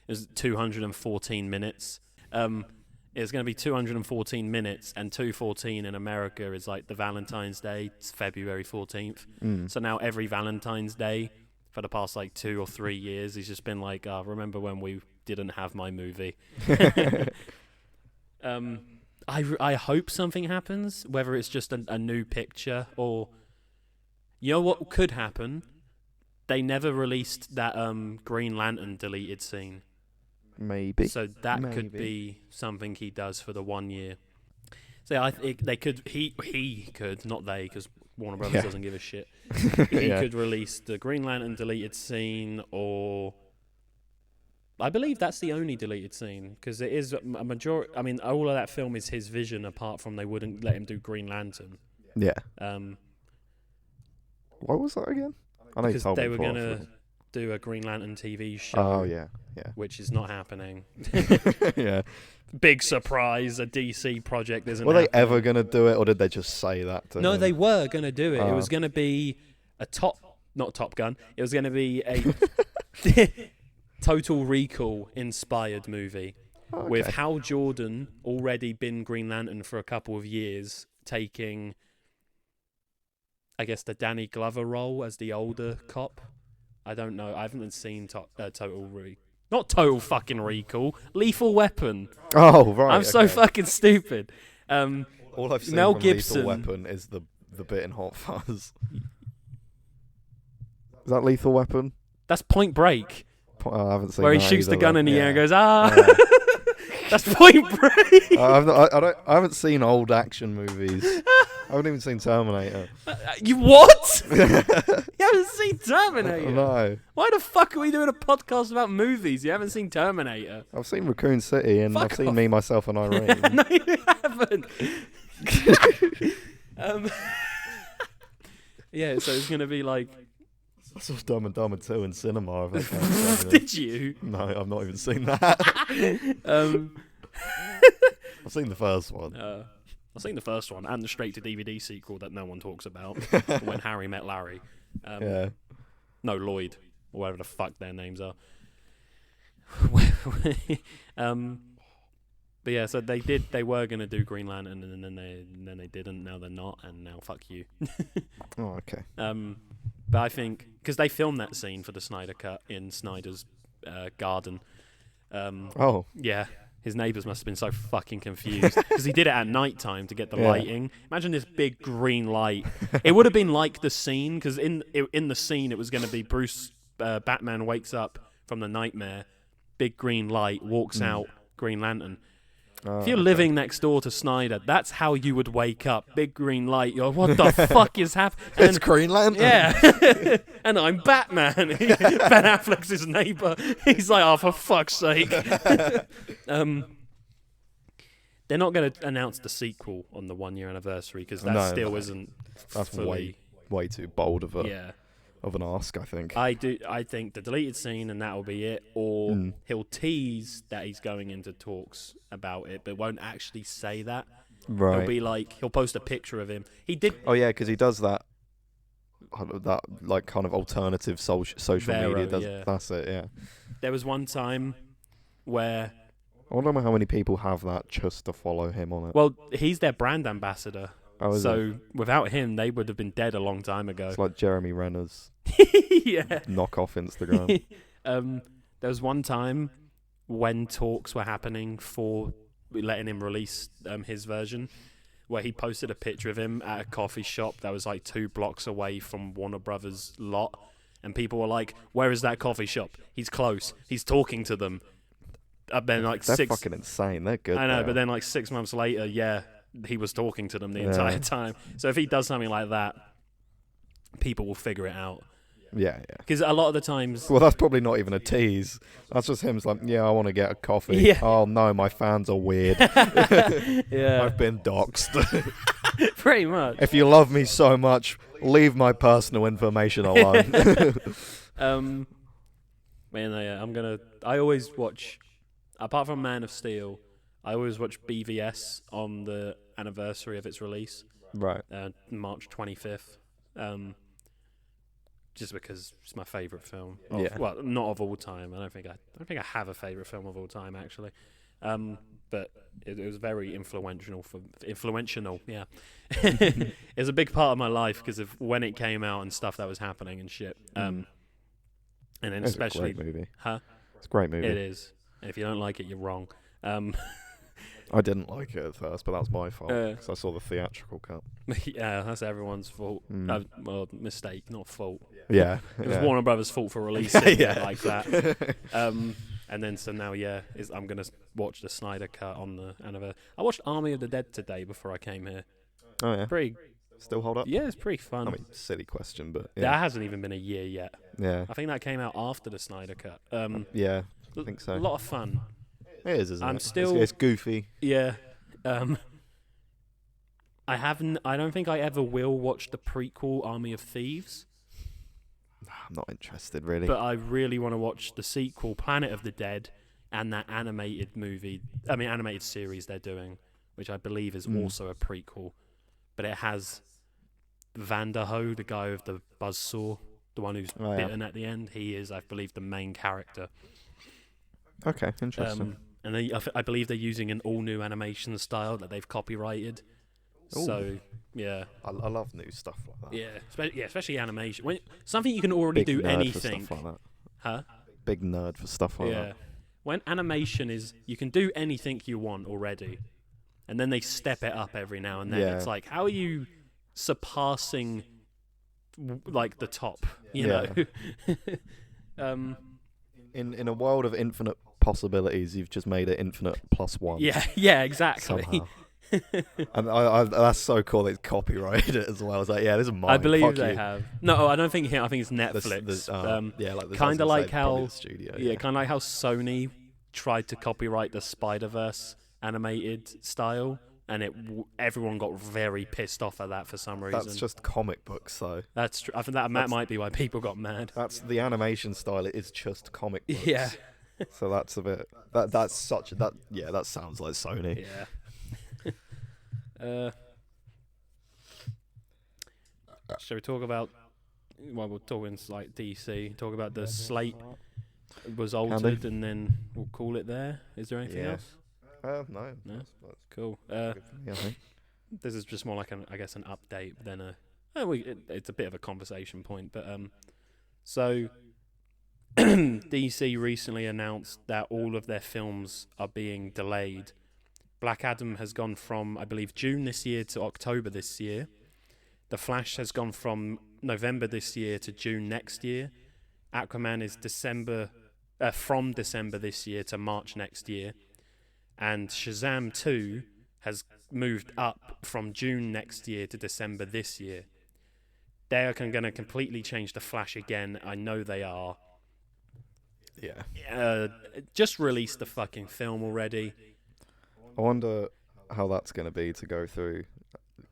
It was 214 minutes. It was going to be 214 minutes, and 214 in America is like the Valentine's Day. It's February 14th. So now every Valentine's Day for the past like 2 or 3 years, he's just been like, oh, remember when we didn't have my movie? I hope something happens, whether it's just a new picture or... You know what could happen? They never released that Green Lantern deleted scene. Maybe. So that could Maybe. be something he does for the 1 year. So I think they could... He could, not they, because Warner Brothers Yeah. doesn't give a shit. He Yeah. could release the Green Lantern deleted scene, or... I believe that's the only deleted scene, because it is a majority. I mean, all of that film is his vision, apart from they wouldn't let him do Green Lantern. Yeah. Um, What was that again? I know you because told they me were before, gonna so- do a Green Lantern TV show. Oh yeah. Which is not happening. Yeah. Big surprise! A DC project isn't. Were they happening. ever gonna do it, or did they just say that? To No, him? they were gonna do it. It Oh. was gonna be not Top Gun. It was gonna be a Total Recall inspired movie. Oh, With okay. Hal Jordan already been Green Lantern for a couple of years, taking, I guess, the Danny Glover role as the older cop. I don't know. I haven't seen not Total fucking Recall. Lethal Weapon. Oh right. I'm so okay. fucking stupid. All I've seen Mel from Gibson. Lethal Weapon is the bit in Hot Fuzz. Is that Lethal Weapon? That's Point Break, Oh, I haven't seen. where he that shoots the either, gun though. in the air and Yeah. goes, ah. Yeah. That's Point Break. I haven't seen old action movies. I haven't even seen Terminator. You what? You haven't seen Terminator? No, Why the fuck are we doing a podcast about movies? You haven't seen Terminator? I've seen Raccoon City and Fuck I've seen off. Me, Myself and Irene. No, you haven't. Yeah, so it's gonna be like. I saw Dumb and Dumber 2 in cinema. I've had Did you? no, I've not even seen that. I've seen the first one. I've seen the first one and the straight to DVD sequel that no one talks about, When Harry Met Larry. Yeah. No, Lloyd, or whatever the fuck their names are. But yeah, so they were gonna do Green Lantern, and then they didn't. Now they're not, and now fuck you. Oh, okay. But I think because they filmed that scene for the Snyder Cut in Snyder's garden. Oh, Yeah, his neighbours must have been so fucking confused because he did it at night time to get the Yeah. lighting. Imagine this big green light. It would have been like the scene because in the scene it was going to be Bruce Batman wakes up from the nightmare, big green light, walks out, Green Lantern. If you're living next door to Snyder, that's how you would wake up. Big green light. You're what the fuck is happening? it's Green Lantern. Yeah, and I'm Batman. Ben Affleck's his neighbour. He's like, oh, for fuck's sake. They're not going to announce the sequel on the 1 year anniversary because that No, still no. isn't That's fully. way too bold of Yeah, an ask, I think. I think the deleted scene and that'll be it, or Mm. he'll tease that he's going into talks about it, but won't actually say that. He'll Right. be like, he'll post a picture of him. He did Oh yeah, because he does that like kind of alternative social Vero, media. yeah. That's it. Yeah. There was one time where, I wonder how many people have that just to follow him on it. well, he's their brand ambassador. Oh, is it? So without him, they would have been dead a long time ago. It's like Jeremy Renner's Yeah. knockoff Instagram. There was one time when talks were happening for letting him release his version, where he posted a picture of him at a coffee shop that was like 2 blocks away from Warner Brothers' lot, and people were like, "Where is that coffee shop? He's close. He's talking to them." Then like They're 6. fucking insane. They're good. I know, they but are. then like 6 months later, yeah, he was talking to them the Yeah. entire time. So if he does something like that, people will figure it out. Yeah, yeah. Because a lot of the times, Well, that's probably not even a tease. That's just him. It's like, yeah, I want to get a coffee. Yeah. Oh no, my fans are weird. yeah, I've been doxxed. pretty much. If you love me so much, leave my personal information alone. Man, I always watch, apart from Man of Steel, I always watch BVS on the anniversary of its release, Right. March 25th. Just because it's my favourite film. Yeah. Well, not of all time. I don't think I have a favourite film of all time actually. But it was very influential. Yeah. It was a big part of my life because of when it came out and stuff that was happening and shit. And then It's especially, a great movie. huh? It's a great movie. It is. And if you don't like it, you're wrong. I didn't like it at first, but that's my fault Uh, because I saw the theatrical cut. Yeah, that's everyone's fault. Mm. Well, mistake, not fault. Yeah. It was yeah. Warner Brothers' fault for releasing it Yeah. like that. And then so now, yeah, I'm gonna watch the Snyder cut on the anniversary. I watched Army of the Dead today before I came here. Oh yeah. Pretty, Still hold up? yeah, it's pretty fun. I mean, silly question, but That yeah. hasn't even been a year yet. Yeah. I think that came out after the Snyder cut. Yeah. I think so. A lot of fun. It is, isn't I'm it? still- It's goofy. Yeah. I haven't. I don't think I ever will watch the prequel Army of Thieves, I'm not interested really. but I really want to watch the sequel Planet of the Dead and that animated series they're doing, which I believe is also a prequel, but it has Vanderho, the guy with the buzzsaw, the one who's Oh, yeah. bitten at the end. He is, I believe, the main character. Okay, interesting. And I believe they're using an all-new animation style that they've copyrighted. Ooh. So, yeah. I love new stuff like that. Yeah, especially animation. Something you can already Big do nerd anything. for stuff like that. Huh? Big nerd for stuff like Yeah. that. When animation is, you can do anything you want already. And then they step it up every now and then. Yeah. It's like, how are you surpassing, like, the top? You Yeah. know? In a world of infinite possibilities, you've just made it infinite plus one. Yeah, exactly. Somehow. And I that's so cool that it's copyrighted it as well. I was like, yeah, this is mine. I believe Fuck they you. have. No, I don't think I think it's This- Netflix. this, yeah, like this, kinda I was gonna like say, probably how- the studio. Yeah, kind of like how Sony tried to copyright the Spider-Verse animated style, and everyone got very pissed off at that for some reason. That's just comic books, though. That's true. I think that might be why people got mad. That's the animation style. It is just comic books. Yeah. So that's a bit. That's such. That yeah. That sounds like Sony. Yeah. Shall we talk about? Well, we're talking like DC. Talk about the slate was altered, and then we'll call it there. Is there anything Yeah. else? No. No? That's Cool. good for me, I think. This is just more like an update than it's a bit of a conversation point, but so DC recently announced that all of their films are being delayed. Black Adam has gone from, I believe, June this year to October this year. The Flash has gone from November this year to June next year. Aquaman is from December this year to March next year. And Shazam 2 has moved up from June next year to December this year. They are going to completely change the Flash again. I know they are. Yeah. Just released the fucking film already. I wonder how that's going to be to go through.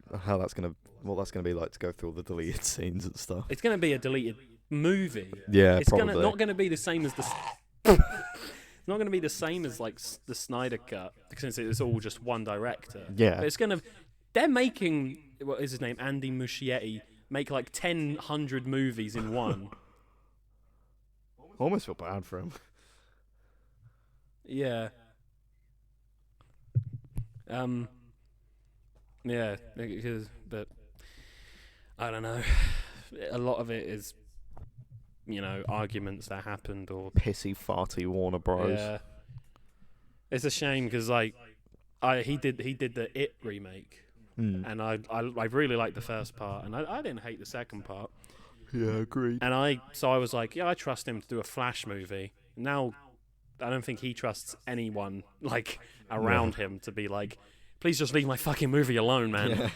What that's going to be like to go through all the deleted scenes and stuff. It's going to be a deleted movie. Yeah, It's probably. not going to be the same as the not going to be the same as like the Snyder Cut, since it's all just one director. Yeah. But it's going to. They're making, what is his name, Andy Muschietti, make like 100 movies in one. Almost feel bad for him. Yeah. Yeah, but I don't know. A lot of it is, arguments that happened or Pissy, farty Warner Bros. Yeah. It's a shame because he did the It remake, and I really liked the first part, and I didn't hate the second part. Yeah, agreed. And I was like, yeah, I trust him to do a Flash movie. Now, I don't think he trusts anyone around him to be like, please just leave my fucking movie alone, man.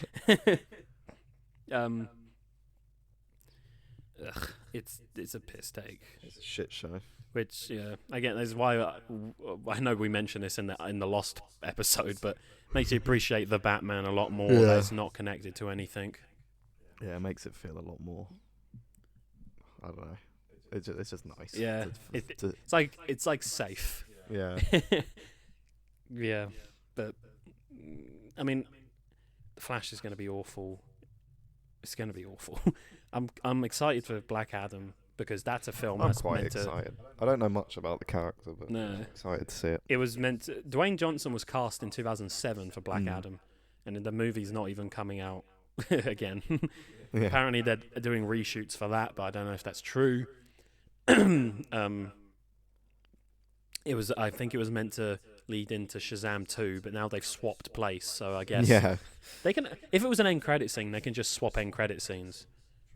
Yeah. It's a piss take. It's a shit show. Which, yeah, again, this is why I know we mentioned this in the Lost episode, but makes you appreciate the Batman a lot more. Yeah. That it's not connected to anything. Yeah, it makes it feel a lot more. I don't know. It's just nice. Yeah, it's like safe. Yeah. Yeah, but I mean, the Flash is going to be awful. It's going to be awful. I'm excited for Black Adam because that's a film I'm that's quite meant excited. I don't know much about the character, but I'm excited to see it. It was meant to, Dwayne Johnson was cast in 2007 for Black Adam, and the movie's not even coming out again. Yeah. Apparently they're doing reshoots for that, but I don't know if that's true. I think it was meant to lead into Shazam 2, but now they've swapped place, so I guess they can. If it was an end credit scene, they can just swap end credit scenes,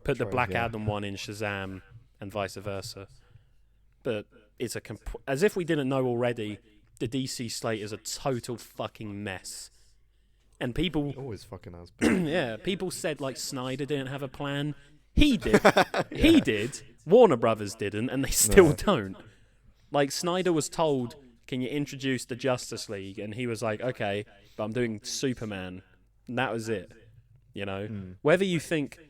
put the Black Adam one in Shazam, and vice versa. But it's as if we didn't know already. The DC slate is a total fucking mess, and people always fucking has been. yeah, people said like Snyder didn't have a plan. He did. He did. Warner Brothers didn't, and they still don't. Like, Snyder was told, can you introduce the Justice League? And he was like, okay, but I'm doing Superman. And that was it. Whether you think,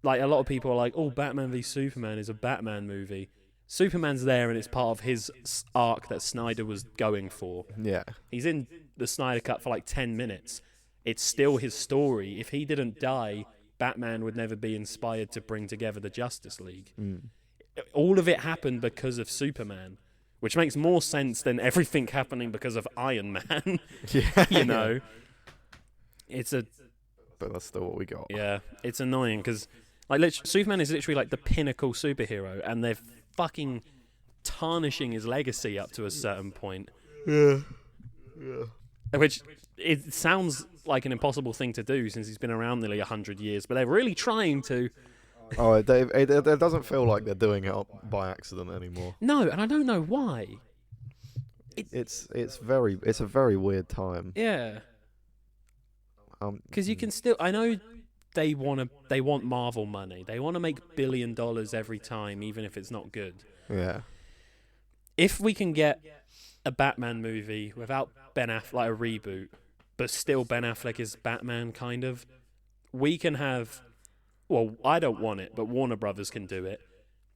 like, a lot of people are like, oh, Batman v Superman is a Batman movie. Superman's there, and it's part of his arc that Snyder was going for. Yeah. He's in the Snyder Cut for like 10 minutes. It's still his story. If he didn't die, Batman would never be inspired to bring together the Justice League. All of it happened because of Superman, which makes more sense than everything happening because of Iron Man. Yeah. But that's still what we got. Yeah, it's annoying because Superman is literally like the pinnacle superhero, and they're fucking tarnishing his legacy up to a certain point. Yeah. Which it sounds like an impossible thing to do since he's been around nearly 100 years, but they're really trying to. Oh, it doesn't feel like they're doing it by accident anymore. No, and I don't know why. It's a very weird time. Yeah. Because you can still, I know they want Marvel money. They want to make $1 billion every time, even if it's not good. Yeah. If we can get a Batman movie without Ben Affleck, like a reboot, but still Ben Affleck is Batman, kind of, we can have. Well, I don't want it, but Warner Brothers can do it.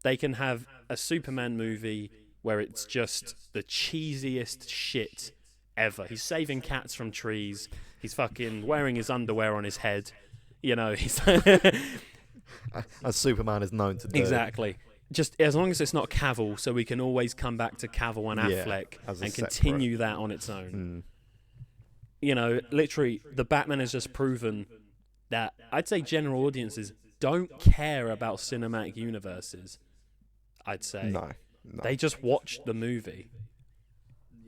They can have a Superman movie where it's just the cheesiest shit ever. He's saving cats from trees. He's fucking wearing his underwear on his head. He's as Superman is known to do. Exactly. Just as long as it's not Cavill, so we can always come back to Cavill and Affleck and continue that on its own. Literally, the Batman has just proven that I'd say general audiences don't care about cinematic universes. I'd say no. They just watch the movie.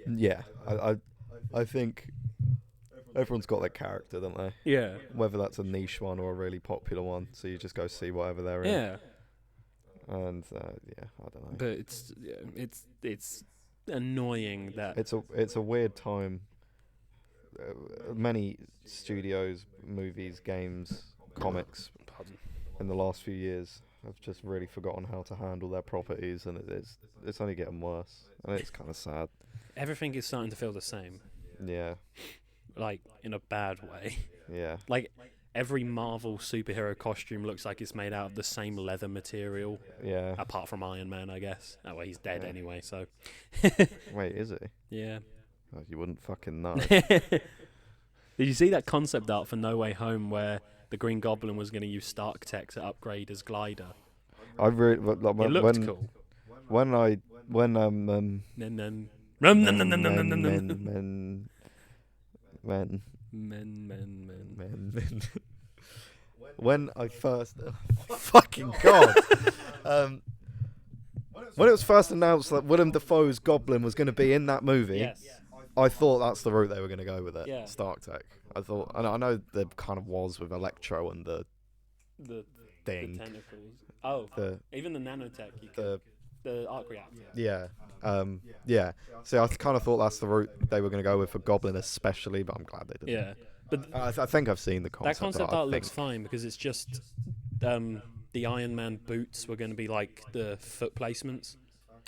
Yeah, I think everyone's got their character, don't they? Yeah. Whether that's a niche one or a really popular one, so you just go see whatever they're in. Yeah. And I don't know. But it's annoying that it's a weird time. Many studios, movies, games, comics in the last few years have just really forgotten how to handle their properties, and it's only getting worse, and it's kind of sad. Everything is starting to feel the same. Yeah. Like, in a bad way. Yeah. Like, every Marvel superhero costume looks like it's made out of the same leather material, Yeah. apart from Iron Man, I guess. Oh, well, he's dead Yeah. anyway, so Wait, is it? yeah. Oh, you wouldn't fucking know. Did you see that concept art for No Way Home where the Green Goblin was going to use Stark Tech to upgrade his glider? I really like It when looked cool. when I when Men, men when I first fucking god when it was first announced that Willem Dafoe's Goblin was going to be in that movie, Yes. I thought that's the route they were going to go with it. Yeah. Stark Tech. I thought, and I know there kind of was with Electro and the The thing, tentacles. Oh, the even the nanotech. You could, the arc reactor. yeah, yeah. So I kind of thought that's the route they were going to go with for Goblin, especially. But I'm glad they didn't. Yeah, but I think I've seen the concept. that concept art art looks fine because it's just the Iron Man boots were going to be like the foot placements.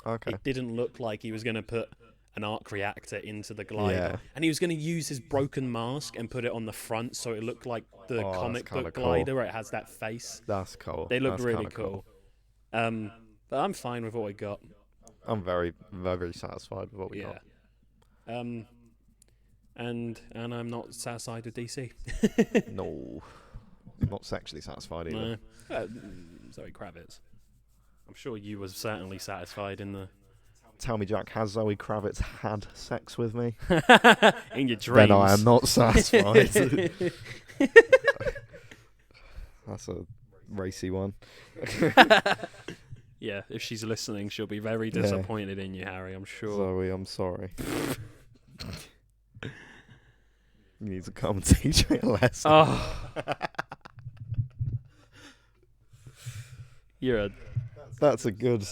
Okay. It didn't look like he was going to put an arc reactor into the glider, Yeah. and he was going to use his broken mask and put it on the front so it looked like the Oh, that's comic kinda book cool. glider where it has that face. That's cool. They look That's really kinda cool. But I'm fine with what we got. I'm very, very satisfied with what we Yeah. got. And I'm not satisfied with DC. No, I'm not sexually satisfied either. No. Zoe Kravitz. I'm sure you was certainly satisfied in the Tell me, Jack, has Zoe Kravitz had sex with me? in your dreams. Then I am not satisfied. That's a racy one. Yeah, if she's listening, she'll be very disappointed in you, Harry, I'm sure. Zoe, I'm sorry. You need to come and teach me a lesson. Oh. You're a That's a good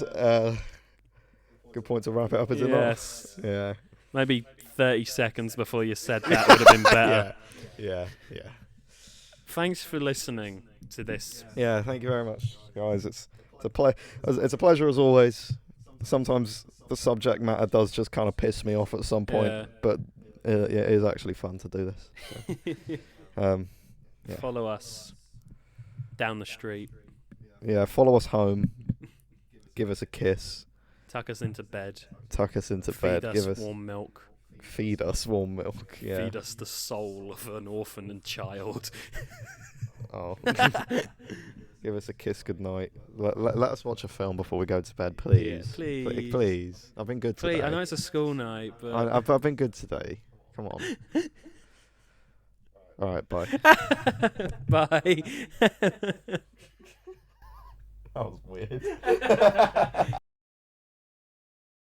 point to wrap it up, is it not? yes. Yeah. Maybe 30 seconds befefore you said that would have been better. Yeah. Thanks for listening to this. Yeah, thank you very much, guys. It's a pleasure as always. Sometimes the subject matter does just kind of piss me off at some point, Yeah. but it is actually fun to do this. So, yeah. Follow us down the street. Yeah, follow us home. Give us a kiss. Tuck us into bed. Tuck us into Feed bed. us Give us warm milk. feed us warm milk. Yeah. Feed us the soul of an orphan and child. Oh. Give us a kiss goodnight. Let us watch a film before we go to bed, please. Yeah, please. Please. I've been good today. Please, I know it's a school night, but I've been good today. Come on. All right, bye. bye. That was weird.